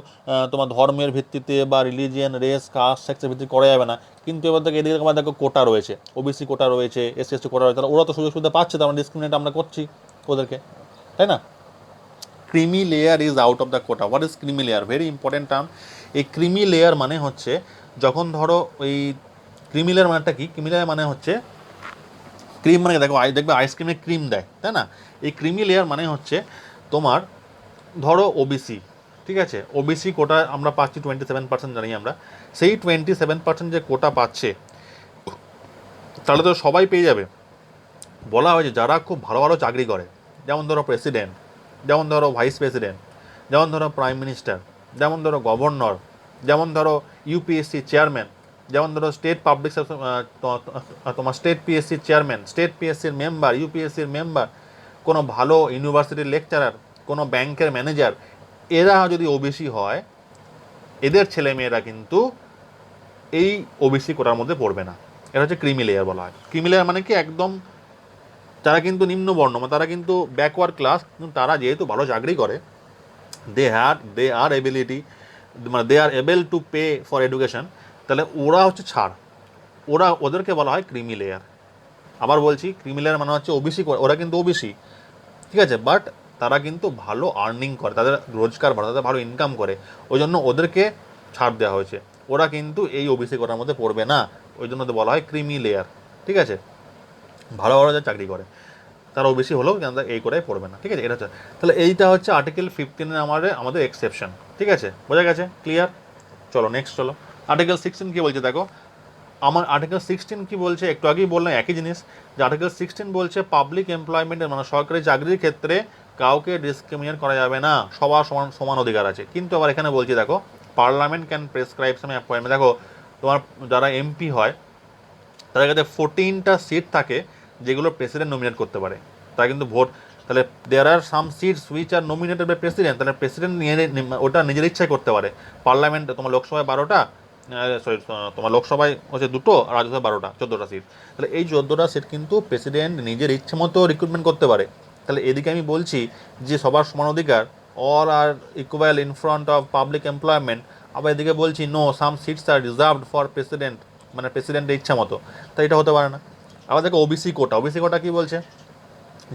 তোমার ধর্মের ভিত্তিতে বা রিলিজিয়ান, রেস, কাস্ট, সেক্সের ভিত্তিতে করা যাবে না। কিন্তু এবার দেখো এদিকে আবার দেখো কোটা রয়েছে, ওবিসি কোটা রয়েছে, এসসি এসটি কোটা রয়েছে, তাহলে ওরা তো সুযোগ সুবিধা পাচ্ছে, তো আমরা ডিসক্রিমিনেট আমরা করছি ওদেরকে, তাই না। Creamy layer is out of the quota. What is creamy layer? Very important term. এই ক্রিমি লেয়ার মানে হচ্ছে, যখন ধরো ওই ক্রিমি লেয়ার মানেটা কি, ক্রিমি লেয়ার মানে হচ্ছে, ক্রিম মানে দেখো দেখবে আইসক্রিমে ক্রিম দেয়, তাই না। এই ক্রিমি লেয়ার মানে হচ্ছে তোমার ধরো ওবিসি, ঠিক আছে, ওবিসি কোটা আমরা পাচ্ছি 27%, জানি আমরা। সেই 27% যে কোটা পাচ্ছে, তাহলে তো সবাই পেয়ে যাবে। বলা হয়েছে যারা খুব ভালো ভালো চাকরি করে, যেমন ধরো প্রেসিডেন্ট, যেমন ধরো ভাইস প্রেসিডেন্ট, যেমন ধরো প্রাইম মিনিস্টার, যেমন ধরো গভর্নর, যেমন ধরো ইউপিএসসি চেয়ারম্যান, যেমন ধরো স্টেট পাবলিক তোমার স্টেট পিএসসির চেয়ারম্যান, স্টেট পিএসসির মেম্বার, ইউপিএসসির মেম্বার, কোনো ভালো ইউনিভার্সিটির লেকচারার, কোনো ব্যাংকের ম্যানেজার, এরা যদি ওবিসি হয়, এদের ছেলেমেয়েরা কিন্তু এই ওবিসি কোটার মধ্যে পড়বে না। এটা হচ্ছে ক্রিমি লেয়ার বলা হয়। ক্রিমি লেয়ার মানে কি, একদম তারা কিন্তু নিম্নবর্ণ, মানে তারা কিন্তু ব্যাকওয়ার্ড ক্লাস, কিন্তু তারা যেহেতু ভালো চাকরি করে, দে আর এবিলিটি, মানে they are able to pay for education, তাহলে ওরা হচ্ছে ছাড়, ওদেরকে বলা হয় ক্রিমি লেয়ার। আবার বলছি, ক্রিমি লেয়ার মানে হচ্ছে ওবিসি, ওরা কিন্তু ওবিসি, ঠিক আছে, বাট তারা কিন্তু ভালো আর্নিং করে, তাদের রোজগার ভালো, তাদের ভালো ইনকাম করে, ওই জন্য ওদেরকে ছাড় দেওয়া হয়েছে। ওরা কিন্তু এই ওবিসি কোটার মধ্যে পড়বে না, ওই জন্য বলা হয় ক্রিমি লেয়ার, ঠিক আছে। ভালো ভালো যা চাকরি করে তারা ওবিসি হলেও এই কোটায় পড়বে না, ঠিক আছে। এটা হচ্ছে, তাহলে এইটা হচ্ছে আর্টিকেল 15-এর আমাদের এক্সেপশন, ঠিক আছে, বোঝা গেছে, ক্লিয়ার। চলো নেক্সট, চলো আর্টিকেল 16 কী বলছে দেখো। আমার আর্টিকেল 16 কী বলছে, একটু আগেই বললাম একই জিনিস, যে আর্টিকেল 16 বলছে পাবলিক এমপ্লয়মেন্টের, মানে সরকারি চাকরির ক্ষেত্রে কাউকে ডিসক্রিমিনেট করা যাবে না, সবার সমান সমান অধিকার আছে। কিন্তু আবার এখানে বলছি দেখো, parliament can prescribe some appointment. দেখো তোমার যারা এমপি হয়, তাদের কাছে 14টা সিট থাকে যেগুলো প্রেসিডেন্ট নমিনেট করতে পারে, তারা কিন্তু ভোট, তাহলে there are some seats which are nominated by president, তাহলে প্রেসিডেন্ট নিয়ে ওটা নিজের ইচ্ছায় করতে পারে। পার্লামেন্ট তোমার লোকসভায় 12টা, সরি তোমার লোকসভায় হচ্ছে 2টো, আর রাজ্যসভায় 12টা, 14টা সিট। তাহলে এই 14টা সিট কিন্তু প্রেসিডেন্ট নিজের ইচ্ছে মতো রিক্রুটমেন্ট করতে পারে। তাহলে এদিকে আমি বলছি যে সবার সমান অধিকার, all are equal in front of public employment. আবার এদিকে বলছি no, some seats are reserved for president, মানে প্রেসিডেন্টের ইচ্ছা মতো, তাই এটা হতে পারে না। আবার দেখো ওবিসি কোটা কী বলছে,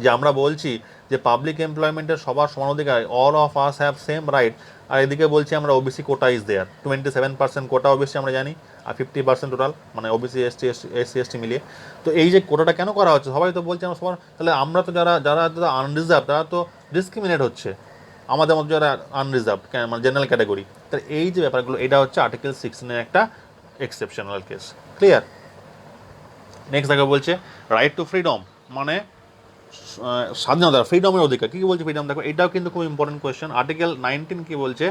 যে আমরা বলছি যে পাবলিক এমপ্লয়মেন্টের সবার সমান অধিকার, all of us have same right. আর এদিকে বলছি আমরা OBC quota is there, 27% quota OBC আমরা জানি। আর 50% টোটাল, মানে ওবিসি এসসি মিলিয়ে। তো এই যে কোটাটা কেন করা হচ্ছে, সবাই তো বলছে আমরা সবার, তাহলে আমরা তো যারা যারা আনরিজার্ভ তারা তো ডিসক্রিমিনেট হচ্ছে, আমাদের মধ্যে যারা আনরিজার্ভ মানে জেনারেল ক্যাটাগরি। তাহলে এই যে ব্যাপারগুলো, এটা হচ্ছে আর্টিকেল 16 একটা এক্সেপশনাল কেস। ক্লিয়ার? নেক্সট দেখো বলছে রাইট টু ফ্রিডম, মানে স্বাধীনতা, ফ্রিডমের অধিকার। কী বলছে ফ্রিডম? দেখো এটাও কিন্তু খুব ইম্পর্টেন্ট কোয়েশ্চেন। আর্টিকেল 19 কি বলছে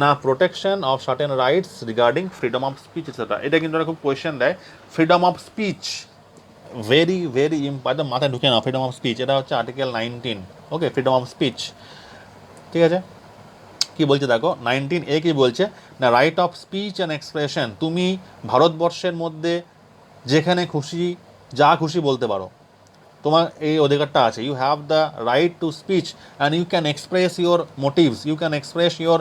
না, protection of certain rights regarding freedom of speech etcetera. এটা কিন্তু খুব কোয়েশ্চেন দেয়। Freedom of speech very very একদম মাথায় ঢুকে না, ফ্রিডম অফ স্পিচ, এটা হচ্ছে article 19। Okay, freedom of speech, ঠিক আছে। কি বলছে দেখো 19A কি বলছে না, right of speech and expression, তুমি ভারতবর্ষের মধ্যে যেখানে খুশি যা খুশি বলতে পারো, তোমার এই অধিকারটা আছে। You have the right to speech and you can express your motives, you can express your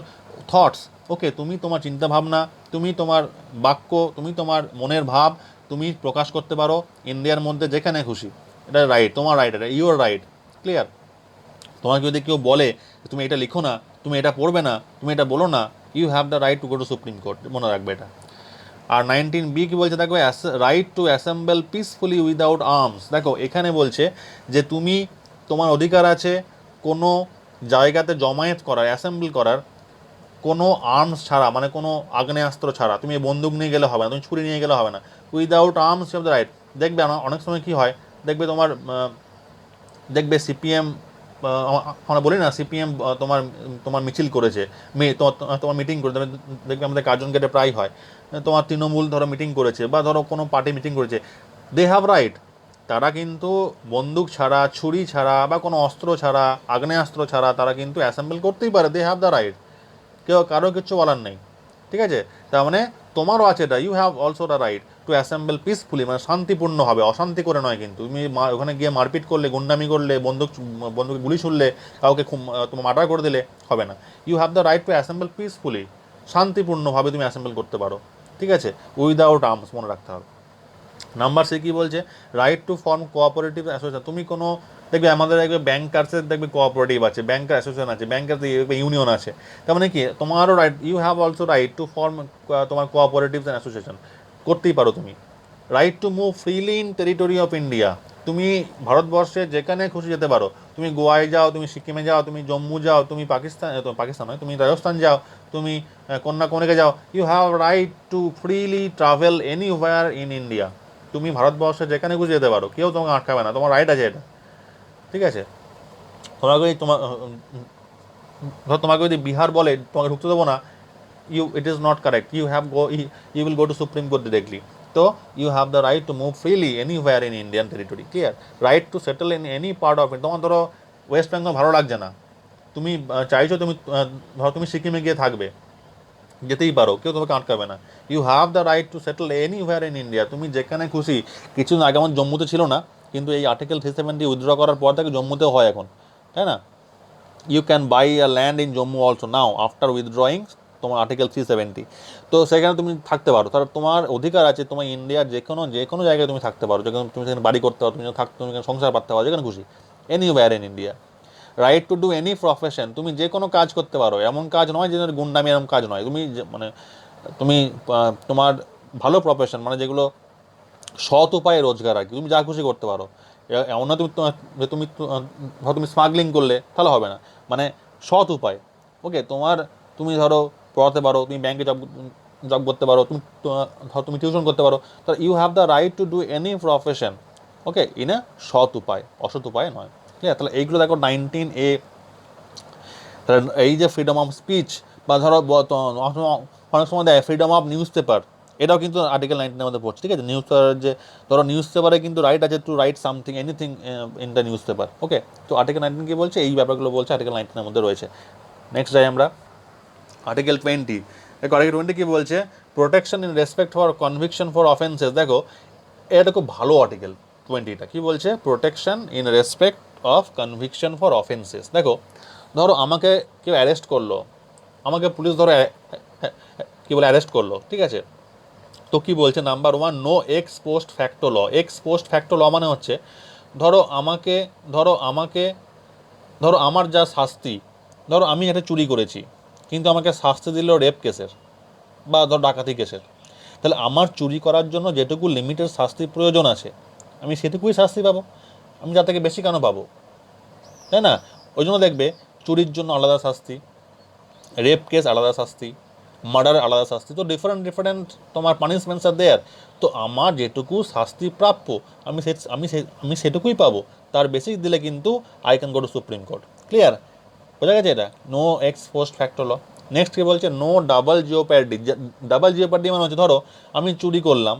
thoughts. Okay, তুমি তোমার চিন্তাভাবনা, তুমি তোমার বাক্য, তুমি তোমার মনের ভাব তুমি প্রকাশ করতে পারো ইন্ডিয়ার মধ্যে যেখানে খুশি। এটা রাইট, তোমার রাইট, এটা ইউর রাইট। ক্লিয়ার? তোমাকে যদি কেউ বলে তুমি এটা লিখো না, তুমি এটা পড়বে না, তুমি এটা বলো না, you have the right to go to supreme court, মনে রাখবে এটা। আর 19B কি বলছে দেখো, right to assemble peacefully without arms. দেখো এখানে বলছে যে তুমি, তোমার অধিকার আছে কোনো জায়গাতে জমায়েত করার, অ্যাসেম্বল করার, কোনো আর্মস ছাড়া, মানে কোনো আগ্নেয়াস্ত্র ছাড়া। তুমি বন্দুক নিয়ে গেলে হবে না, তুমি ছুরি নিয়ে গেলে হবে না। Without arms you have the right. দেখবে অনেক সময় কী হয়, দেখবে তোমার দেখবে সিপিএম, আমরা বলি না সিপিএম তোমার তোমার মিছিল করেছে, তোমার মিটিং করে, দেখবে আমাদের কার্জন গেটে প্রায় হয়, তোমার তৃণমূল ধরো মিটিং করেছে বা ধরো কোনো পার্টি মিটিং করেছে, দে হ্যাভ রাইট। তারা কিন্তু বন্দুক ছাড়া, ছুরি ছাড়া বা কোনো অস্ত্র ছাড়া, আগ্নেয়াস্ত্র ছাড়া তারা কিন্তু অ্যাসেম্বল করতেই পারে, দে হ্যাভ দ্য রাইট। কারো কিছু বলার নেই, ঠিক আছে। তার মানে তোমারও আছে এটা, you have also the right to assemble peacefully, মানে শান্তিপূর্ণভাবে, অশান্তি করে নয়। কিন্তু তুমি ওখানে গিয়ে মারপিট করলে, গুন্ডামি করলে, বন্দুকে গুলি ছুড়লে, কাউকে তোমার মার্ডার করে দিলে হবে না। You have the right to assemble peacefully, শান্তিপূর্ণভাবে তুমি অ্যাসেম্বল করতে পারো, ঠিক আছে, উইদাউট আর্মস, মনে রাখতে হবে। নাম্বার সি কী বলছে, right to form cooperative association. তুমি কোনো, দেখবে আমাদের দেখবে ব্যাংকার্সের দেখবে কোঅপারেটিভ আছে, ব্যাংকার অ্যাসোসিয়েশন আছে, ব্যাংকার ইউনিয়ন আছে। তার মানে কি, তোমারও right, you have also right to form তোমার কোঅপারেটিভ অ্যাসোসিয়েশন করতেই পারো তুমি। Right to move freely in territory of India, তুমি ভারতবর্ষে যেখানে খুশি যেতে পারো। তুমি গোয়ায় যাও, তুমি সিকিমে যাও, তুমি জম্মু যাও, তুমি পাকিস্তান নয়, তুমি রাজস্থান যাও, তুমি কন্যাকুমারীকে যাও, you have right to freely travel anywhere in India. তুমি ভারতবর্ষে যেখানে খুশি যেতে পারো, কেউ তোমাকে আটকাবে না, তোমার রাইট আছে এটা, ঠিক আছে। তোমাকে তোমাকে যদি বিহার বলে তোমাকে ঢুকতে দেবো না, it is not correct, you will go to supreme Court directly. তো you have the right to move freely anywhere in Indian territory. Clear? Right to settle in any part of it. তোমার ধরো West Bengal ভালো লাগছে না, তুমি চাইছো তুমি ধরো তুমি সিকিমে গিয়ে থাকবে, যেতেই পারো, কেউ তোমাকে আটকাবে না। You have the right to settle anywhere in India, তুমি যেখানে খুশি। কিছুদিন আগে আমার জম্মুতে ছিল না, কিন্তু এই আর্টিকেল 370 উইথড্র করার পর থেকে জম্মুতেও হয় এখন, তাই না? You can buy a land in Jammu also now after withdrawing তোমার আর্টিকেল 370। তো সেখানে তুমি থাকতে পারো, তাহলে তোমার অধিকার আছে, তোমার ইন্ডিয়ার যে কোনো জায়গায় তুমি থাকতে পারো, যেখানে তুমি সেখানে বাড়ি করতে পারো, তুমি সংসার পাততে পারো, যেখানে খুশি, anywhere in India. Right to do any profession, তুমি যে কোনো কাজ করতে পারো, এমন কাজ নয় যে গুন্ডামি, এরকম কাজ নয়, তুমি মানে তুমি তোমার ভালো প্রফেশন, মানে যেগুলো সৎ উপায়ে রোজগার আর কি, তুমি যা খুশি করতে পারো। এমন না তুমি তুমি তুমি স্মাগলিং করলে তাহলে হবে না, মানে সৎ উপায়। ওকে, তুমি ধরো পড়াতে পারো, তুমি ব্যাংকে জব করতে পারো, তুমি টিউশন করতে পারো, তাহলে you have the right to do any profession, okay, in a সৎ উপায়, অসৎ উপায় নয়। ঠিক আছে, তাহলে এইগুলো দেখো 19A। তাহলে এই যে ফ্রিডম অফ স্পিচ, বা ধরো অনেক সময় দেয় ফ্রিডম অফ নিউজ পেপার, এটাও কিন্তু আর্টিকেল 19-এর মধ্যে পড়ছে, ঠিক আছে। নিউজ পেপার যে ধরো নিউজ পেপারে কিন্তু রাইট আছে to write something, anything in the newspaper, okay. তো আর্টিকেল 19 কি বলছে, এই ব্যাপারগুলো বলছে আর্টিকেল 19-এর মধ্যে রয়েছে। নেক্সট যাই আমরা আর্টিকেল 20। দেখো আর্টিকেল 20 কি বলছে, protection in respect for conviction for offences. দেখো এটা খুব ভালো আর্টিকেল 20টা, কি বলছে, protection in respect of conviction for offences. দেখো ধরো আমাকে কেউ অ্যারেস্ট করলো, আমাকে পুলিশ ধরো কী বলে অ্যারেস্ট করলো, ঠিক আছে। তো কী বলছে, number 1, no ex post facto law. Ex post facto law মানে হচ্ছে, ধরো আমার যা শাস্তি, ধরো আমি একটা চুরি করেছি, কিন্তু আমাকে শাস্তি দিল রেপ কেসের বা ধরো ডাকাতি কেসের, তাহলে আমার চুরি করার জন্য যেটুকু লিমিটেড শাস্তির প্রয়োজন আছে আমি সেটুকুই শাস্তি পাবো, আমি যা থেকে বেশি কেন পাবো, তাই না? ওই জন্য দেখবে চুরির জন্য আলাদা শাস্তি, রেপ কেস আলাদা শাস্তি, মার্ডার আলাদা শাস্তি, তো ডিফারেন্ট ডিফারেন্ট তোমার পানিশমেন্টস আর দেয়ার। তো আমার যেটুকু শাস্তি প্রাপ্য আমি সেটুকুই পাবো, তার বেশি দিলে কিন্তু I can go to supreme Court. Clear? বোঝা গেছে এটা? No ex post facto law. Next কি বলছে? No double jeopardy. Double jeopardy মানে হচ্ছে ধরো আমি চুরি করলাম,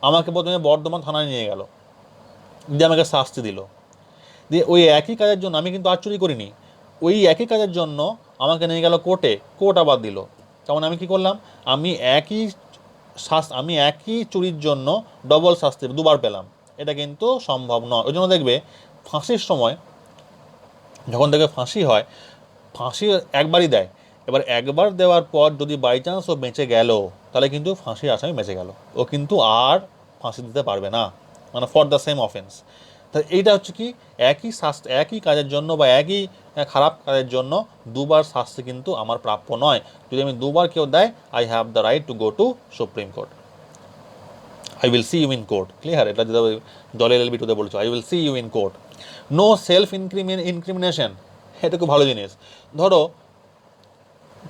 আমাকে প্রথমে বর্ধমান থানায় নিয়ে গেল, দিয়ে আমাকে শাস্তি দিল, দিয়ে ওই একই কাজের জন্য আমি কিন্তু আর চুরি করিনি, ওই একই কাজের জন্য আমাকে নিয়ে গেল কোর্টে, কোর্ট আবার দিল। তেমন আমি কি করলাম? আমি একই চুরির জন্য ডবল শাস্তি দুবার পেলাম, এটা কিন্তু সম্ভব নয়। ওই জন্য দেখবে ফাঁসির সময় যখন দেখবে ফাঁসি হয়, ফাঁসি একবারই দেয়, এবার একবার দেওয়ার পর যদি বাই চান্স ও বেঁচে গেল তাহলে কিন্তু ফাঁসির আসামি বেঁচে গেল, ও কিন্তু আর ফাঁসি দিতে পারবে না, মানে ফর দ্য সেম অফেন্স। তাই এইটা হচ্ছে কি, একই কাজের জন্য বা একই খারাপ কাজের জন্য দুবার শাস্তি কিন্তু আমার প্রাপ্য নয়। যদি আমি দুবার কেউ দেয়, I have the right to go to supreme Court, I will see you in court. Clear? এটা যেটা দলের এলবি টুতে বলছো, I will see you in court. No self incrimination, এটা খুব ভালো জিনিস। ধরো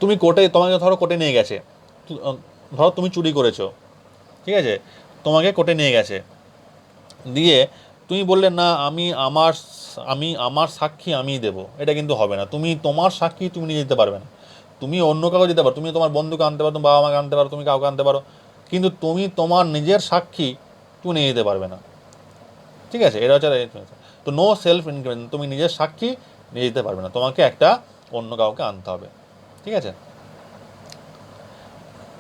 তোমাকে কোর্টে নিয়ে গেছে, ধরো তুমি চুরি করেছো, ঠিক আছে, তোমাকে কোর্টে নিয়ে গেছে, দিয়ে তুমি বললে না আমি আমার সাক্ষী আমিই দেবো, এটা কিন্তু হবে না। তোমার সাক্ষী তুমি নিয়ে যেতে পারবে না, তুমি অন্য কাউকে দিতে পারো, তুমি তোমার বন্ধুকে আনতে পারো, তুমি বাবা মাকে আনতে পারো, তুমি কাউকে আনতে পারো, কিন্তু তুমি তোমার নিজের সাক্ষী তুমি নিয়ে যেতে পারবে না। ঠিক আছে? এটা হচ্ছে তো নো সেলফ ইনক্রিমিনেশন, তুমি নিজের সাক্ষী নিয়ে যেতে পারবে না, তোমাকে একটা অন্য কাউকে আনতে হবে। ঠিক আছে?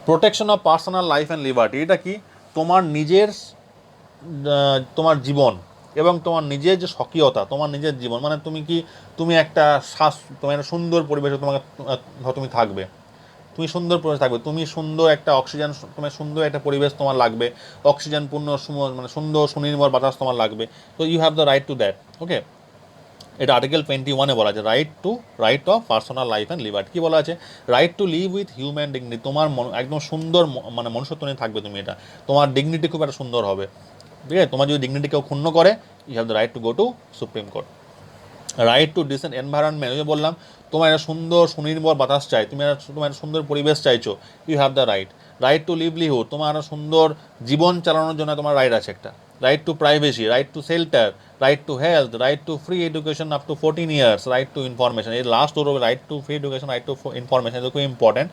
Protection of personal life and liberty, এটা কি? তোমার জীবন এবং তোমার নিজের যে স্বকীয়তা, তোমার নিজের জীবন মানে তুমি একটা তোমার একটা সুন্দর পরিবেশে তুমি থাকবে, তুমি সুন্দর পরিবেশ থাকবে, তুমি সুন্দর একটা অক্সিজেন, তোমার সুন্দর একটা পরিবেশ তোমার লাগবে, অক্সিজেন পূর্ণ মানে সুন্দর সুনির্মল বাতাস তোমার লাগবে, তো you have the right to that. Okay, এটা আর্টিকেল 21-এ বলা আছে, right of personal life and liberty. কী বলা আছে? Right to live with human dignity, তোমার একদম সুন্দর মানে মনুষ্যত্ব নিয়ে থাকবে তুমি, এটা তোমার ডিগনিটি খুব একটা সুন্দর হবে। ঠিক আছে? তোমার যদি ডিগনিটি কেউ ক্ষুণ্ণ করে, you have the right to go to supreme court. Right to decent environment, ওই যে বললাম তোমার একটা সুন্দর সুনির্মল বাতাস চাই, তোমার একটা সুন্দর পরিবেশ চাইছো, you have the right to livelihood, তোমার একটা সুন্দর জীবন চালানোর জন্য তোমার রাইট আছে একটা। Right to privacy, right to shelter, right to health, right to free education up to 14 years, right to information. এই last or right to free education, right to information, এটা খুব ইম্পর্টেন্ট।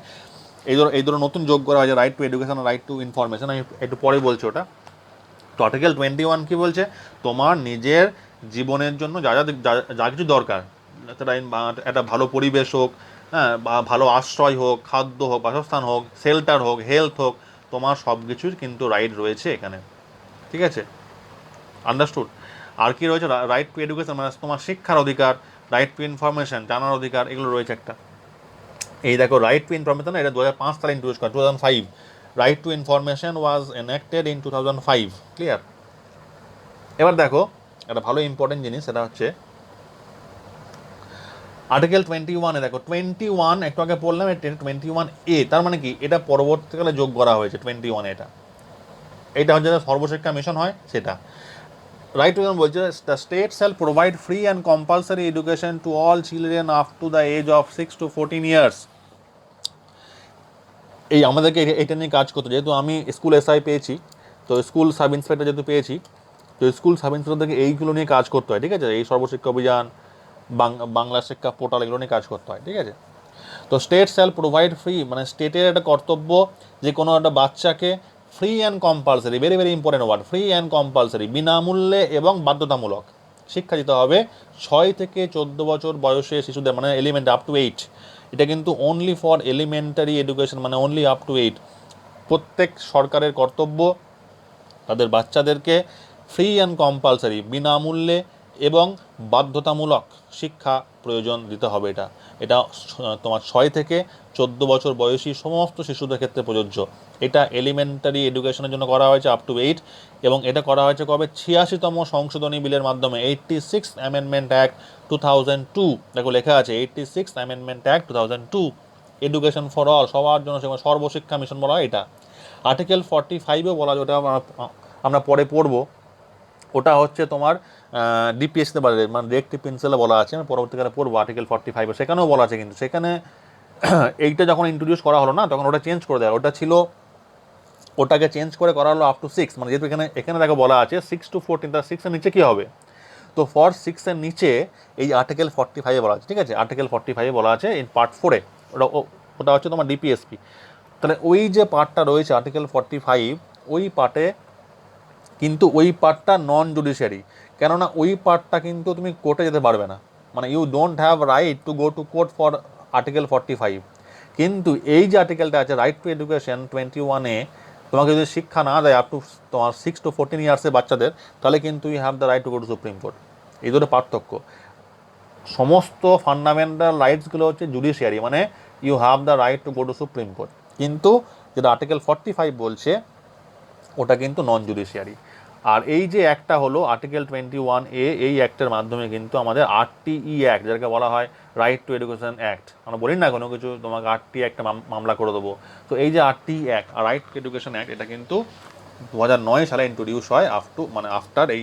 এই ধরো নতুন যোগ করা হয়েছে right to education, right to information, আমি একটু পরে বলছি ওটা। তো আর্টিকেল 21 কী বলছে? তোমার নিজের জীবনের জন্য যা কিছু দরকার, সেটা একটা ভালো পরিবেশ হোক, হ্যাঁ, বা ভালো আশ্রয় হোক, খাদ্য হোক, বাসস্থান হোক, শেল্টার হোক, হেলথ হোক, তোমার সব কিছুর কিন্তু রাইট রয়েছে এখানে। ঠিক আছে? আন্ডারস্টুড? আর কি রয়েছে? রাইট টু এডুকেশন, মানে তোমার শিক্ষার অধিকার, রাইট টু ইনফরমেশন, জানার অধিকার, এগুলো রয়েছে একটা। এই দেখো রাইট টু ইনফরমেশন, এটা 2005 সালে ইন্ট্রোডিউস করা, 2005। Right to information was enacted in 2005। Clear? এবার দেখো একটা ভালো ইম্পর্টেন্ট জিনিস, সেটা হচ্ছে আর্টিকেল 21-এ। দেখো 21 একটু আগে পড়লাম, 21A, তার মানে কি? এটা পরবর্তীকালে যোগ করা হয়েছে 21, এটা হচ্ছে সর্বশিক্ষা মিশন হয় সেটা। রাইট টু বলছে the state shall provide free and compulsory education to all children up to the age of 6 to 14 years. এই আমাদেরকে এটা নিয়ে কাজ করতে, যেহেতু আমি স্কুল এসআই পেয়েছি, তো স্কুল সাব ইন্সপেক্টর যেহেতু পেয়েছি, তো স্কুল সাব ইন্সপেক্টরদেরকে এইগুলো নিয়ে কাজ করতে হয়। ঠিক আছে? এই সর্বশিক্ষা অভিযান, বাংলা শিক্ষা পোর্টাল, এগুলো নিয়ে কাজ করতে হয়। ঠিক আছে? তো স্টেট শ্যাল প্রোভাইড ফ্রি, মানে স্টেটের একটা কর্তব্য যে কোনো একটা বাচ্চাকে free and compulsory, very very important word, free and compulsory, বিনামূল্যে এবং বাধ্যতামূলক শিক্ষা দিতে হবে 6 থেকে 14 বছর বয়সে শিশুদের, মানে এলিমেন্ট আপ টু 8। এটা কিন্তু অনলি ফর এলিমেন্টারি এডুকেশন, মানে অনলি আপ টু 8। প্রত্যেক সরকারের কর্তব্য তাদের বাচ্চাদেরকে ফ্রি অ্যান্ড কম্পালসারি, বিনামূল্যে এবং বাধ্যতামূলক শিক্ষা প্রয়োজন দিতে হবে। এটা তোমার 6 থেকে 14 বছর বয়সী সমস্ত শিশুদের ক্ষেত্রে প্রযোজ্য। এটা এলিমেন্টারি এডুকেশনের জন্য করা হয়েছে আপ টু 8, এবং এটা করা হয়েছে কবে? 86তম সংশোধনী বিলের মাধ্যমে, 86th অ্যামেন্ডমেন্ট অ্যাক্ট 2002। দেখো লেখা আছে 86th amendment act 2002। Education for all, সবার জন্য সর্বশিক্ষা মিশন বলা হয় এটা। আর্টিকেল 45-এও বলা আছে, ওটা আমরা পরে পড়বো, ওটা হচ্ছে তোমার ডিপিএসতে মানে ডিরেক্টিভ প্রিন্সিপালে বলা আছে, আমি পরবর্তীকালে পড়বো আর্টিকেল 45, সেখানেও বলা আছে। কিন্তু সেখানে এইটা যখন ইন্ট্রোডিউস করা হলো না, তখন ওটা চেঞ্জ করে দেওয়া, ওটা ছিল, ওটাকে চেঞ্জ করে করা হলো আপ টু 6, মানে যেহেতু এখানে দেখো বলা আছে 6 to 14, তার 6-এর নিচে কী হবে, তো ফর 6-এর নিচে এই আর্টিকেল 45-এ বলা আছে, ঠিক আছে, আর্টিকেল 45-এ বলা আছে ইন পার্ট 4-এ, ওটা হচ্ছে তোমার ডিপিএসপি। তাহলে ওই যে পার্টটা রয়েছে আর্টিকেল 45, ওই পার্টে কিন্তু ওই পার্টটা নন জুডিশিয়ারি, কেননা ওই পার্টটা কিন্তু তুমি কোর্টে যেতে পারবে না, মানে you don't have right to go to court for article 45। কিন্তু এই যে আর্টিকেলটা আছে রাইট টু এডুকেশন 21-এ, তোমাকে যদি শিক্ষা না দেয় আপ টু তোমার 6 to 14 ইয়ার্সের বাচ্চাদের, তাহলে কিন্তু you have the right to go to supreme court. এই দুটো পার্থক্য। সমস্ত ফান্ডামেন্টাল রাইটসগুলো হচ্ছে জুডিশিয়ারি, মানে you have the right to go to supreme court, কিন্তু যেটা আর্টিকেল 45 বলছে ওটা কিন্তু নন জুডিশিয়ারি। আর এই যে একটা হলো আর্টিকেল 21A, এই অ্যাক্টের মাধ্যমে কিন্তু আমাদের RTE অ্যাক্ট, যাকে বলা হয় রাইট টু এডুকেশন অ্যাক্ট, আমরা বলি না কোনো কিছু তোমাকে RTE একটা মামলা করে দেবো, তো এই যে RTE অ্যাক্ট আর রাইট টু এডুকেশন অ্যাক্ট, এটা কিন্তু 2009 সালে ইন্ট্রোডিউস হয় আফটার এই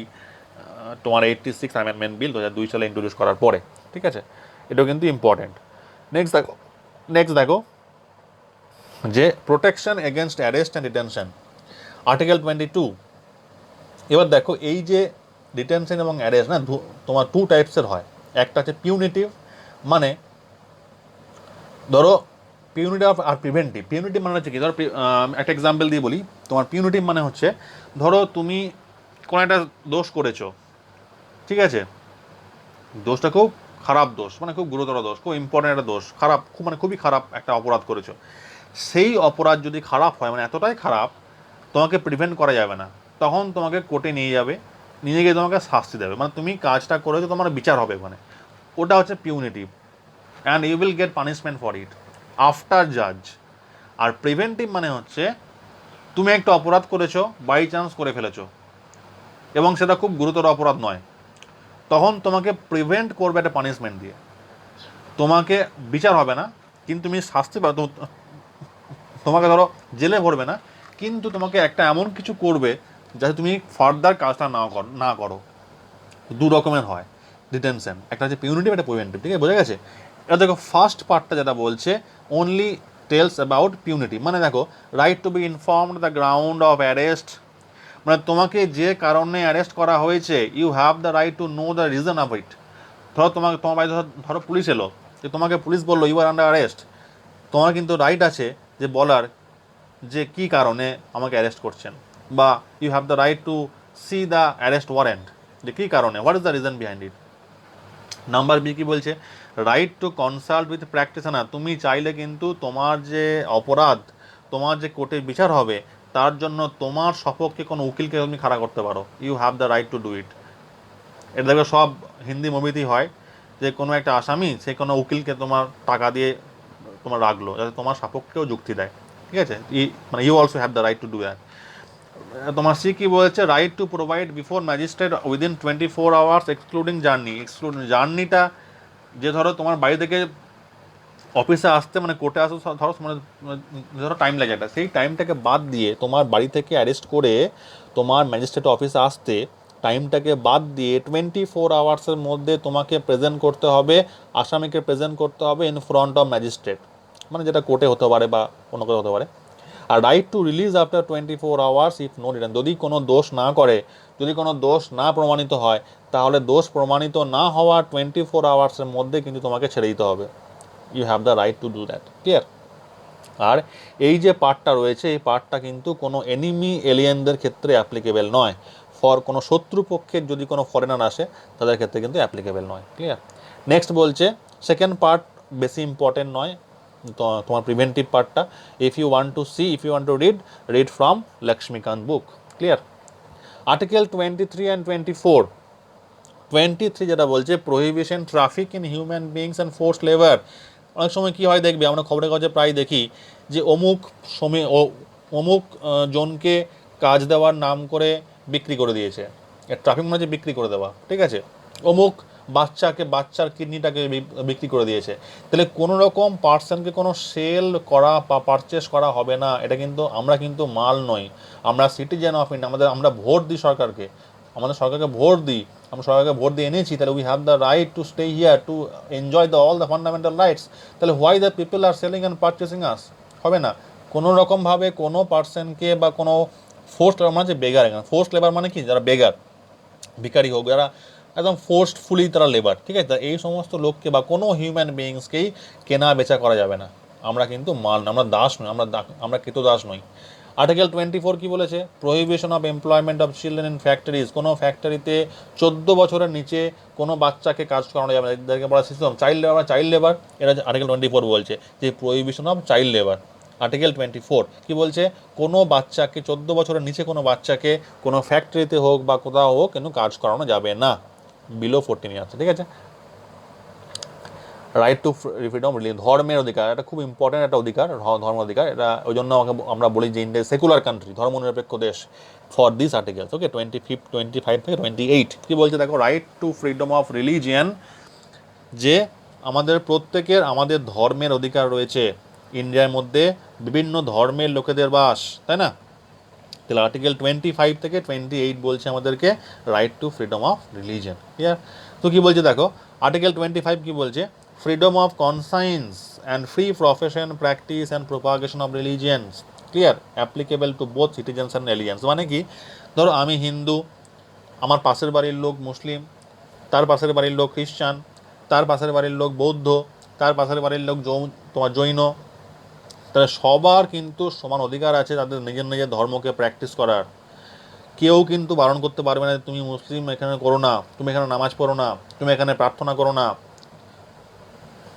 তোমার 86 অ্যামেন্ডমেন্ট বিল 2002 সালে ইন্ট্রোডিউস করার পরে, ঠিক আছে, এটাও কিন্তু ইম্পর্টেন্ট। নেক্সট দেখো যে protection against arrest and detention, article 22। এবার দেখো এই যে ডিটেনশন এবং অ্যারেস্ট না, তোমার 2 টাইপসের হয়। একটা হচ্ছে পিউনিটিভ, মানে ধরো পিউনিটিভ আর প্রিভেন্টিভ। পিউনিটিভ মানে হচ্ছে কি, ধরো একটা এক্সাম্পল দিয়ে বলি, তোমার পিউনিটিভ মানে হচ্ছে ধরো তুমি কোনো একটা দোষ করেছো, ঠিক আছে, দোষটা খুব খারাপ দোষ, মানে খুব গুরুতর দোষ, খুব ইম্পর্টেন্ট একটা দোষ, খারাপ, খুবই খারাপ একটা অপরাধ করেছো। সেই অপরাধ যদি খারাপ হয়, মানে এতটাই খারাপ, তোমাকে প্রিভেন্ট করা যাবে না, তখন তোমাকে কোর্টে নিয়ে যাবে, নিয়ে গিয়ে তোমাকে শাস্তি দেবে, মানে তুমি কাজটা করেছো, তোমার বিচার হবে ওখানে, ওটা হচ্ছে punitive, and you will get punishment for it after জাজ। আর প্রিভেন্টিভ মানে হচ্ছে তুমি একটা অপরাধ করেছো, বাই চান্স করে ফেলেছো, এবং সেটা খুব গুরুতর অপরাধ নয়, তখন তোমাকে প্রিভেন্ট করবে একটা পানিশমেন্ট দিয়ে, তোমাকে বিচার হবে না, কিন্তু তুমি শাস্তি পাবে, তোমাকে ধরো জেলে ভরবে না, কিন্তু তোমাকে একটা এমন কিছু করবে যাতে তুমি ফার্দার কাজটা না করো। 2 রকমের হয় ডিটেনশন, একটা হচ্ছে পিউনিটিভ, একটা প্রিভেন্টিভ, ঠিক আছে, বোঝা গেছে। এটা দেখো ফার্স্ট পার্টটা যেটা বলছে অনলি টেলস অ্যাবাউট পিউনিটিভ, মানে দেখো right to be informed the ground of arrest, মানে তোমাকে যে কারণে অ্যারেস্ট করা হয়েছে, you have the right to know the reason of it. ধরো তোমার বাড়ি ধরো পুলিশ এলো, যে তোমাকে পুলিশ বললো ইউ আর আন্ডার অ্যারেস্ট, তোমার কিন্তু রাইট আছে যে বলার যে কী কারণে আমাকে অ্যারেস্ট করছেন, বা you have the right to see the arrest warrant, যে কী কারণে, what is the reason behind it. Number b কী বলছে, right to consult with practitioner, তুমি চাইলে কিন্তু তোমার যে অপরাধ, তোমার যে কোর্টে বিচার হবে, তার জন্য তোমার সপক্ষে কোনো উকিলকে তুমি খাড়া করতে পারো, you have the right to do it. এটা দেখবে সব হিন্দি মুভিতেই হয়, যে কোনো একটা আসামি সে কোনো উকিলকে তোমার টাকা দিয়ে তোমার রাখলো যাতে তোমার সপক্ষেও যুক্তি দেয়, ঠিক আছে, মানে you also have the right to do that. তোমার সি কি বলেছে, right to provide before magistrate within 24 hours excluding জার্নিটা, যে ধরো তোমার বাড়ি থেকে অফিসে আসতে, মানে কোর্টে আসতে ধরো ধরো টাইম লাগে একটা, সেই টাইমটাকে বাদ দিয়ে তোমার বাড়ি থেকে অ্যারেস্ট করে তোমার ম্যাজিস্ট্রেট অফিসে আসতে টাইমটাকে বাদ দিয়ে 24 আওয়ার্সের মধ্যে তোমাকে প্রেজেন্ট করতে হবে, আসামিকে প্রেজেন্ট করতে হবে ইন ফ্রন্ট অফ ম্যাজিস্ট্রেট, মানে যেটা কোর্টে হতে পারে বা অন্য কোথাও হতে পারে। আর right to release after 24 hours if no return, যদি কোনো দোষ না করে, যদি কোনো দোষ না প্রমাণিত হয়, তাহলে দোষ প্রমাণিত না হওয়ার 24 আওয়ার্সের মধ্যে কিন্তু তোমাকে ছেড়ে দিতে হবে, you have the right to do that, clear. আর এই যে পার্টটা রয়েছে, এই পার্টটা কিন্তু কোনো এনিমি এলিয়েনদের ক্ষেত্রে অ্যাপ্লিকেবল নয়, কোনো শত্রুপক্ষের যদি কোনো ফরেনার আসে তাদের ক্ষেত্রে কিন্তু অ্যাপ্লিকেবল নয়, ক্লিয়ার। নেক্সট বলছে সেকেন্ড পার্ট বেশি ইম্পর্টেন্ট নয়, তোমার প্রিভেন্টিভ পার্টটা, if you want to read from Laxmikanth book, clear. Article 23 and 24। 23 যেটা বলছে prohibition traffic in human beings and forced labour. অনেক সময় কী হয় দেখবে, আমরা খবরের কাগজে প্রায় দেখি যে অমুক জনকে কাজ দেওয়ার নাম করে বিক্রি করে দিয়েছে, ট্রাফিক মানে হচ্ছে বিক্রি করে দেওয়া, ঠিক আছে, অমুক বাচ্চার কিডনিটাকে বিক্রি করে দিয়েছে। তাহলে কোনো রকম পার্সনকে কোনো সেল করা বা পারচেস করা হবে না। এটা কিন্তু আমরা কিন্তু মাল নই, আমরা সিটিজেন অফ ইন্ডিয়া। আমরা ভোট দিই সরকারকে, আমাদের সরকারকে ভোট দিই, আমরা সরকারকে ভোট দিয়ে এনেছি, তাহলে we have the right to stay here to enjoy the all the fundamental rights. তাহলে why the people are selling and purchasing us? হবে না। কোনো রকমভাবে কোনো পার্সনকে বা কোনো ফোর্সড লেবার, মানে যে বেগার, এখানে ফোর্সড লেবার মানে কি, যারা বেগার, ভিখারি হোক, যারা একদম ফোর্সডফুলি তারা লেবার, ঠিক আছে, এই সমস্ত লোককে বা কোনো হিউম্যান বিইংসকেই কেনা বেচা করা যাবে না। আমরা কিন্তু মাল না, আমরা দাস নই, আমরা কৃতদাস নই। আর্টিকেল 24 কি বলেছে? Prohibition of employment of children in factories. কোনো ফ্যাক্টরিতে 14 বছরের নিচে কোনো বাচ্চাকে কাজ করানো যাবে না। এদেরকে বলা সিস্টেম চাইল্ড লেবার। এটা আর্টিকেল 24 বলছে যে prohibition of child labour. Article 24 কি বলছে? কোনো বাচ্চাকে 14 বছরের নিচে কোনো বাচ্চাকে কোনো ফ্যাক্টরিতে হোক বা কোথাও হোক কিন্তু কাজ করানো যাবে না, বিলো 14 ইয়ার্স, ঠিক আছে। রাইট টু ফ্রিডম, ধর্মের অধিকার, এটা খুব ইম্পর্টেন্ট একটা অধিকার, ধর্ম অধিকার। এটা ওই জন্য আমরা বলি যে ইন্ডিয়া সেকুলার কান্ট্রি, ধর্মনিরপেক্ষ দেশ, ফর দিস আর্টিকেলস। ওকে, 25 থেকে 28 কি বলছে দেখো? Right to freedom of religion, যে আমাদের ধর্মের অধিকার রয়েছে। ইন্ডিয়ার মধ্যে বিভিন্ন ধর্মের লোকেদের বাস, তাই না? তাহলে আর্টিকেল 25 থেকে 28 বলছে আমাদেরকে right to freedom of religion. Clear? তো কী বলছে দেখো, আর্টিকেল 25 কী বলছে? Freedom of conscience and free profession, practice and propagation of religions. Clear? Applicable to both citizens and aliens. মানে কি, ধরো আমি হিন্দু, আমার পাশের বাড়ির লোক মুসলিম, তার পাশের বাড়ির লোক খ্রিস্টান, তার পাশের বাড়ির লোক বৌদ্ধ, তার পাশের বাড়ির লোক জৈন। তাহলে সবার কিন্তু সমান অধিকার আছে তাদের নিজের ধর্মকে প্র্যাকটিস করার। কেউ কিন্তু বারণ করতে পারবে না তুমি মুসলিম এখানে করো না, তুমি এখানে নামাজ পড়ো না, তুমি এখানে প্রার্থনা করো না।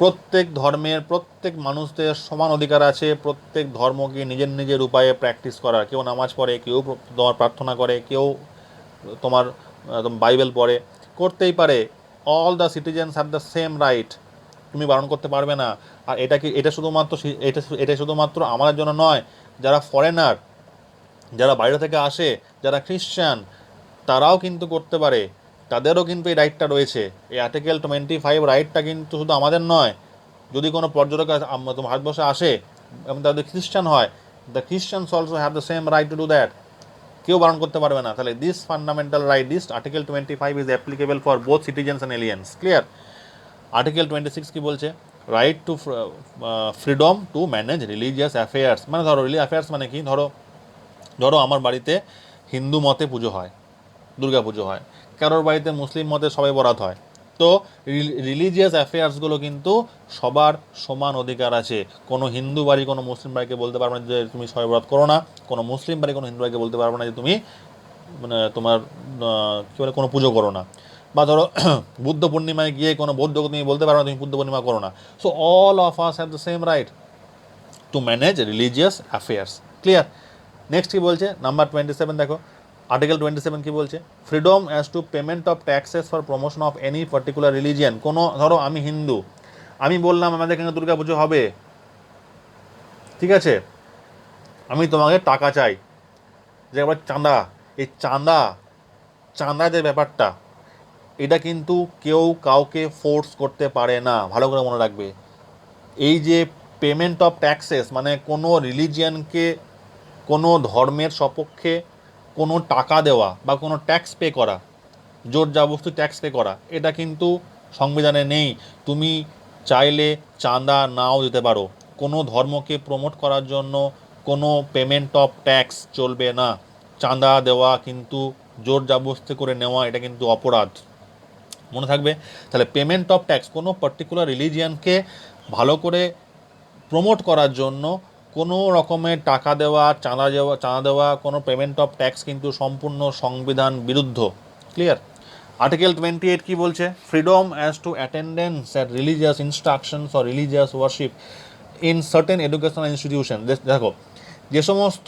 প্রত্যেক ধর্মের প্রত্যেক মানুষদের সমান অধিকার আছে প্রত্যেক ধর্মকে নিজের উপায়ে প্র্যাকটিস করার। কেউ নামাজ পড়ে, কেউ তোমার প্রার্থনা করে, কেউ তোমার বাইবেল পড়ে, করতেই পারে। All the citizens have the same right, তুমি বারণ করতে পারবে না। আর এটা শুধুমাত্র আমাদের জন্য নয়, যারা ফরেনার, যারা বাইরে থেকে আসে, যারা খ্রিস্টান, তারাও কিন্তু করতে পারে, তাদেরও কিন্তু এই রাইটটা রয়েছে। এই আর্টিকেল 25 রাইটটা কিন্তু শুধু আমাদের নয়। যদি কোনো পর্যটক ভারতবর্ষে আসে এবং তাদের খ্রিস্টান হয়, the খ্রিস্টানস also have the same right to do that. কেউ বারণ করতে পারবে না। তাহলে this fundamental right, this article 25 is applicable for both citizens and aliens. Clear? Article 26 কি বলছে? Right to freedom two manage religious affairs. মানে ধরো অ্যাফেয়ার্স মানে কি, ধরো আমার বাড়িতে হিন্দু মতে পুজো হয়, দুর্গা পুজো হয়, কারোর বাড়িতে মুসলিম মতে সবাই বরাত হয়। তো রিলিজিয়াস অ্যাফেয়ার্সগুলো কিন্তু সবার সমান অধিকার আছে। কোনো হিন্দু বাড়ি কোনো মুসলিম বাড়িকে বলতে পারবে না যে তুমি সবাই বরাত করো না, কোনো মুসলিম বাড়ি কোনো হিন্দু বাড়িকে বলতে পারবে না যে তুমি মানে তোমার কী বলে কোনো পুজো করো না। বা ধরো বুদ্ধ পূর্ণিমায় গিয়ে কোনো বৌদ্ধকে তুমি বলতে পারো না তুমি বুদ্ধ পূর্ণিমা করো না। So all of us have the same right to manage religious affairs. Clear? Next কী বলছে? নাম্বার 27 দেখো, আর্টিকেল 27 কী বলছে? Freedom as to payment of taxes for promotion of any particular religion. কোনো ধরো আমি হিন্দু, আমি বললাম আমাদের এখানে দুর্গা পুজো হবে, ঠিক আছে, আমি তোমাকে টাকা চাই, যে আবার চাঁদা, এই চাঁদা যে ব্যাপারটা, এটা কিন্তু কেউ কাউকে ফোর্স করতে পারে না। ভালো করে মনে রাখবে, এই যে পেমেন্ট অফ ট্যাক্সেস মানে কোনো রিলিজিয়ানকে, কোনো ধর্মের সপক্ষে কোনো টাকা দেওয়া বা কোনো ট্যাক্স পে করা, জোর জবরদস্তি ট্যাক্স পে করা, এটা কিন্তু সংবিধানে নেই। তুমি চাইলে চাঁদা নাও দিতে পারো। কোনো ধর্মকে প্রমোট করার জন্য কোনো পেমেন্ট অফ ট্যাক্স চলবে না। চাঁদা দেওয়া কিন্তু জোর জবরদস্তি করে নেওয়া, এটা কিন্তু অপরাধ, মনে থাকবে। তাহলে পেমেন্ট অফ ট্যাক্স, কোনো পার্টিকুলার রিলিজিয়ানকে ভালো করে প্রমোট করার জন্য কোনো রকমের টাকা দেওয়া, চাঁদা দেওয়া, কোনো পেমেন্ট অফ ট্যাক্স কিন্তু সম্পূর্ণ সংবিধান বিরুদ্ধ। ক্লিয়ার? আর্টিকেল 28 কি বলছে? Freedom as two attendance at religious instructions or religious worship in certain educational institution. দেখো, যে সমস্ত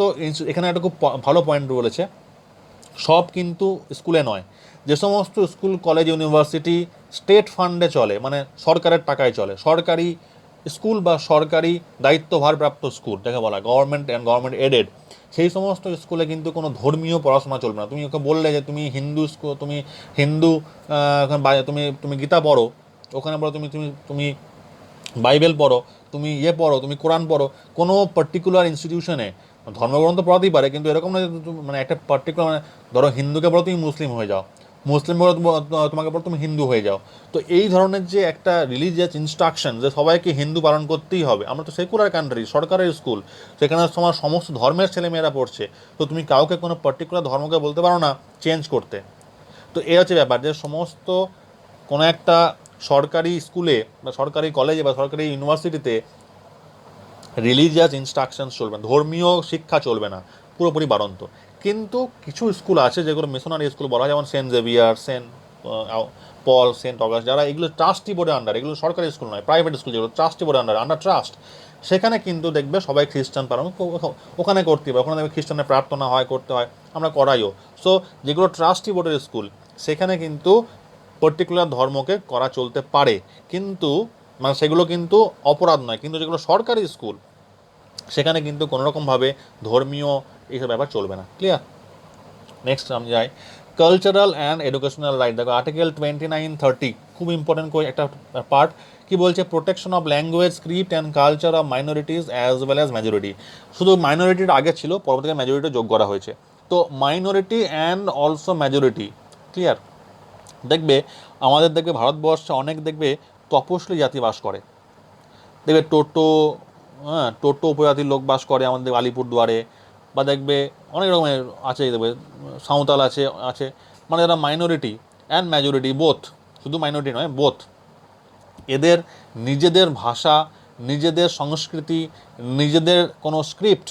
এখানে একটা খুব ভালো পয়েন্ট বলেছে, সব কিন্তু স্কুলে নয়। যে সমস্ত স্কুল কলেজ ইউনিভার্সিটি স্টেট ফান্ডে চলে, মানে সরকারের টাকায় চলে, সরকারি স্কুল বা সরকারি দায়িত্বভারপ্রাপ্ত স্কুল যাকে বলা গভর্নমেন্ট অ্যান্ড গভর্নমেন্ট এডেড, সেই সমস্ত স্কুলে কিন্তু কোনো ধর্মীয় পড়াশোনা চলবে না। তুমি ওকে বললে যে তুমি হিন্দু স্কুল, তুমি হিন্দু তুমি তুমি গীতা পড়ো, ওখানে বলো তুমি তুমি তুমি বাইবেল পড়ো, তুমি পড়ো, তুমি কোরআন পড়ো, কোনো পার্টিকুলার ইনস্টিটিউশনে ধর্মগ্রন্থ পড়াতেই পারে, কিন্তু এরকম না যে মানে একটা পার্টিকুলার মানে ধরো হিন্দুকে বলো তুমি মুসলিম হয়ে যাও, মুসলিম বলো তোমাকে বলো তুমি হিন্দু হয়ে যাও। তো এই ধরনের যে একটা রিলিজিয়াস ইনস্ট্রাকশন যে সবাইকে হিন্দু পালন করতেই হবে, আমরা তো সেকুলার কান্ট্রি, সরকারের স্কুল, সেখানে তোমার সমস্ত ধর্মের ছেলেমেয়েরা পড়ছে, তো তুমি কাউকে কোনো পার্টিকুলার ধর্মকে বলতে পারো না চেঞ্জ করতে। তো এই হচ্ছে ব্যাপার, যে সমস্ত কোনো একটা সরকারি স্কুলে বা সরকারি কলেজে বা সরকারি ইউনিভার্সিটিতে রিলিজিয়াস ইনস্ট্রাকশনস চলবে না, ধর্মীয় শিক্ষা চলবে না, পুরোপুরি বারন্ত। কিন্তু কিছু স্কুল আছে যেগুলো মিশনারি স্কুল বলা হয়, যেমন সেন্ট জেভিয়ার, সেন্ট পল, সেন্ট অগাস্ট, যারা এগুলো ট্রাস্টি বোর্ডের আন্ডার, এগুলো সরকারি স্কুল নয়, প্রাইভেট স্কুল যেগুলো ট্রাস্টি বোর্ডের আন্ডার ট্রাস্ট, সেখানে কিন্তু দেখবে সবাই খ্রিস্টান পালন ওখানে করতে হবে, ওখানে দেখবে খ্রিস্টানের প্রার্থনা হয়, করতে হয়, আমরা করাইও। সো যেগুলো ট্রাস্টি বোর্ডের স্কুল সেখানে কিন্তু পার্টিকুলার ধর্মকে করা চলতে পারে, কিন্তু মানে সেগুলো কিন্তু অপরাধ নয়। কিন্তু যেগুলো সরকারি স্কুল সেখানে কিন্তু কোনোরকমভাবে ধর্মীয় এইসব ব্যাপার চলবে না। ক্লিয়ার? নেক্সট আমি যাই, কালচারাল অ্যান্ড এডুকেশনাল রাইট। দেখো আর্টিকেল 29-30 খুব ইম্পর্টেন্ট একটা পার্ট। কি বলছে? Protection of language, script and culture of minorities as well as majority. শুধু মাইনরিটির আগে ছিল, পরবর্তীতে মেজরিটি যোগ করা হয়েছে। তো minority and also majority. Clear? দেখবে আমাদের দেখবে ভারতবর্ষে অনেক দেখবে তপশিলি জাতি বাস করে, দেখবে টোটো, হ্যাঁ টোটো উপজাতির লোক বাস করে আমাদের আলিপুরদুয়ারে, বা দেখবে অনেক রকমের আছে, দেখবে সাঁওতাল আছে আছে মানে যারা মাইনরিটি অ্যান্ড মেজরিটি বোথ, শুধু মাইনরিটি নয় বোথ, এদের নিজেদের ভাষা, নিজেদের সংস্কৃতি, নিজেদের কোনো স্ক্রিপ্ট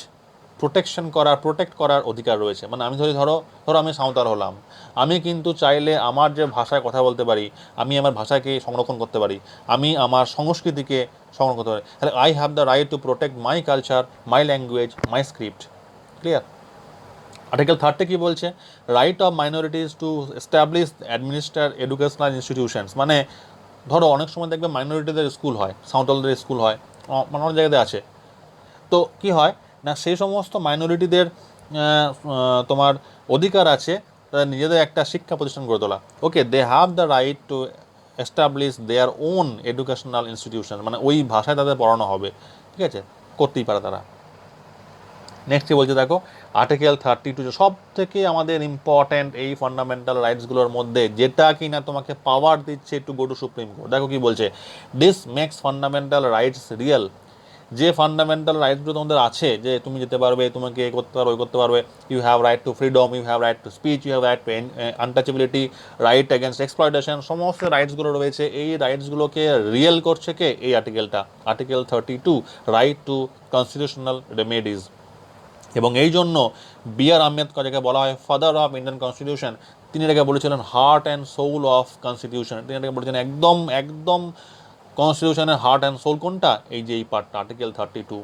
প্রোটেক্ট করার অধিকার রয়েছে। মানে আমি ধরো আমি সাঁওতাল হলাম, আমি কিন্তু চাইলে আমার যে ভাষায় কথা বলতে পারি, আমি আমার ভাষাকে সংরক্ষণ করতে পারি, আমি আমার সংস্কৃতিকে সংরক্ষণ করতে পারি। তাহলে I have the right to protect my culture, my language, my script. Clear? Article 30 কি বলছে? Right of minorities to establish administer educational institutions. মানে ধরো অনেক সময় দেখবে মাইনরিটিদের স্কুল হয়, সাঁওতালদের স্কুল হয়, মানে অনেক জায়গাতে আছে। তো কি হয় না, সেই সমস্ত মাইনরিটিদের তোমার অধিকার আছে তাদের নিজেদের একটা শিক্ষা প্রতিষ্ঠান গড়ে তোলা। Okay, they have the right to establish their own educational institution, মানে ওই ভাষায় তাদের পড়ানো হবে, ঠিক আছে, করতেই পারে তারা। নেক্সট কি বলছে দেখো, আর্টিকেল 32 সব থেকে আমাদের ইম্পর্ট্যান্ট এই ফান্ডামেন্টাল রাইটসগুলোর মধ্যে, যেটা কি না তোমাকে পাওয়ার দিচ্ছে to go to supreme court. দেখো কি বলছে, this makes fundamental rights real. যে ফান্ডামেন্টাল রাইটসগুলো তোমাদের আছে, যে তুমি যেতে পারবে, তোমাকে এ করতে পারবে, ওই করতে পারবে, you have right to freedom, you have right to speech, you have right to untouchability, right against exploitation, সমস্ত রাইটসগুলো রয়েছে। এই রাইটসগুলোকে রিয়েল করছে কে? এই আর্টিকেলটা, article 32, right to constitutional remedies. এবং এই জন্য B.R. আম্বেদকর, যাকে বলা হয় ফাদার অফ ইন্ডিয়ান কনস্টিটিউশন, তিনি এটাকে বলেছিলেন heart and soul of constitution. তিনি এটাকে বলেছেন একদম একদম কনস্টিটিউশনের হার্ট অ্যান্ড সোল কোনটা? এই যে এই পার্টটা, article 32।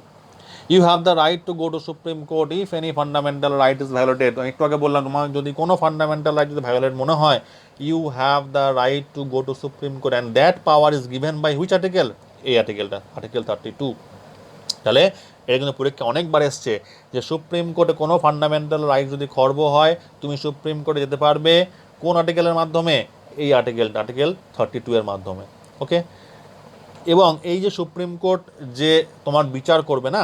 You have the right to go to supreme court if any fundamental right is violated. একটু আগে বললাম, তোমার যদি কোনো ফান্ডামেন্টাল রাইট যদি ভায়োলেট মনে হয়, you have the right to go to supreme court and that power is given by which article? এই আর্টিকেলটা, আর্টিকেল 32। তাহলে এটা কিন্তু পরীক্ষা অনেকবার এসছে যে সুপ্রিম কোর্টে কোনো ফান্ডামেন্টাল রাইট যদি খর্ব হয়, তুমি সুপ্রিম কোর্টে যেতে পারবে কোন আর্টিকেলের মাধ্যমে? এই আর্টিকেলটা, আর্টিকেল 32 এর মাধ্যমে। ওকে, এবং এই যে সুপ্রিম কোর্ট যে তোমার বিচার করবে না,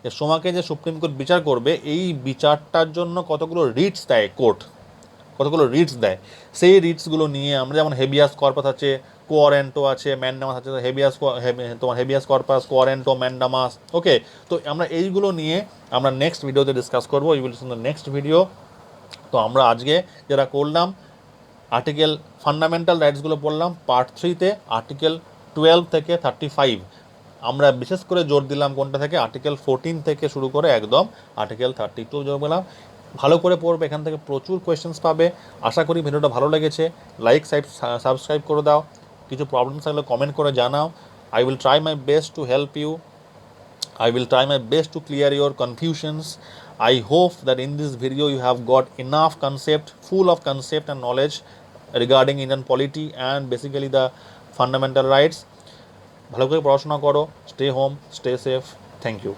যে তোমাকে যে সুপ্রিম কোর্ট বিচার করবে, এই বিচারটার জন্য কতগুলো রিটস দেয় কোর্ট, কতগুলো রিটস দেয়। সেই রিটসগুলো নিয়ে আমরা, যেমন হেবিয়াস কর্পাস আছে, কোয়ারেন্টো আছে, ম্যান্ডামাস আছে, তোমার হেবিয়াস কর্পাস, কোয়ারেন্টো, ম্যান্ডামাস। ওকে, তো আমরা এইগুলো নিয়ে আমরা নেক্সট ভিডিওতে ডিসকাস করবো, we will see in the next video. তো আমরা আজকে যেটা করলাম, আর্টিকেল ফান্ডামেন্টাল রাইটসগুলো পড়লাম পার্ট 3-তে, আর্টিকেল 12 থেকে 35। আমরা বিশেষ করে জোর দিলাম কোনটা থেকে? আর্টিকেল 14 থেকে শুরু করে একদম আর্টিকেল 32 জোর দিলাম। ভালো করে পড়বে, এখান থেকে প্রচুর কোয়েশ্চেন্স পাবে। আশা করি ভিডিওটা ভালো লেগেছে। লাইক, সাবস্ক্রাইব করে দাও। কিছু প্রবলেম থাকলে কমেন্ট করে জানাও। I will try my best to help you. I will try my best to clear your confusions. I hope that in this video you have got enough concept, full of concept and knowledge regarding Indian polity and basically the fundamental rights. ভালো করে পড়াশোনা করো, stay home, stay safe, thank you.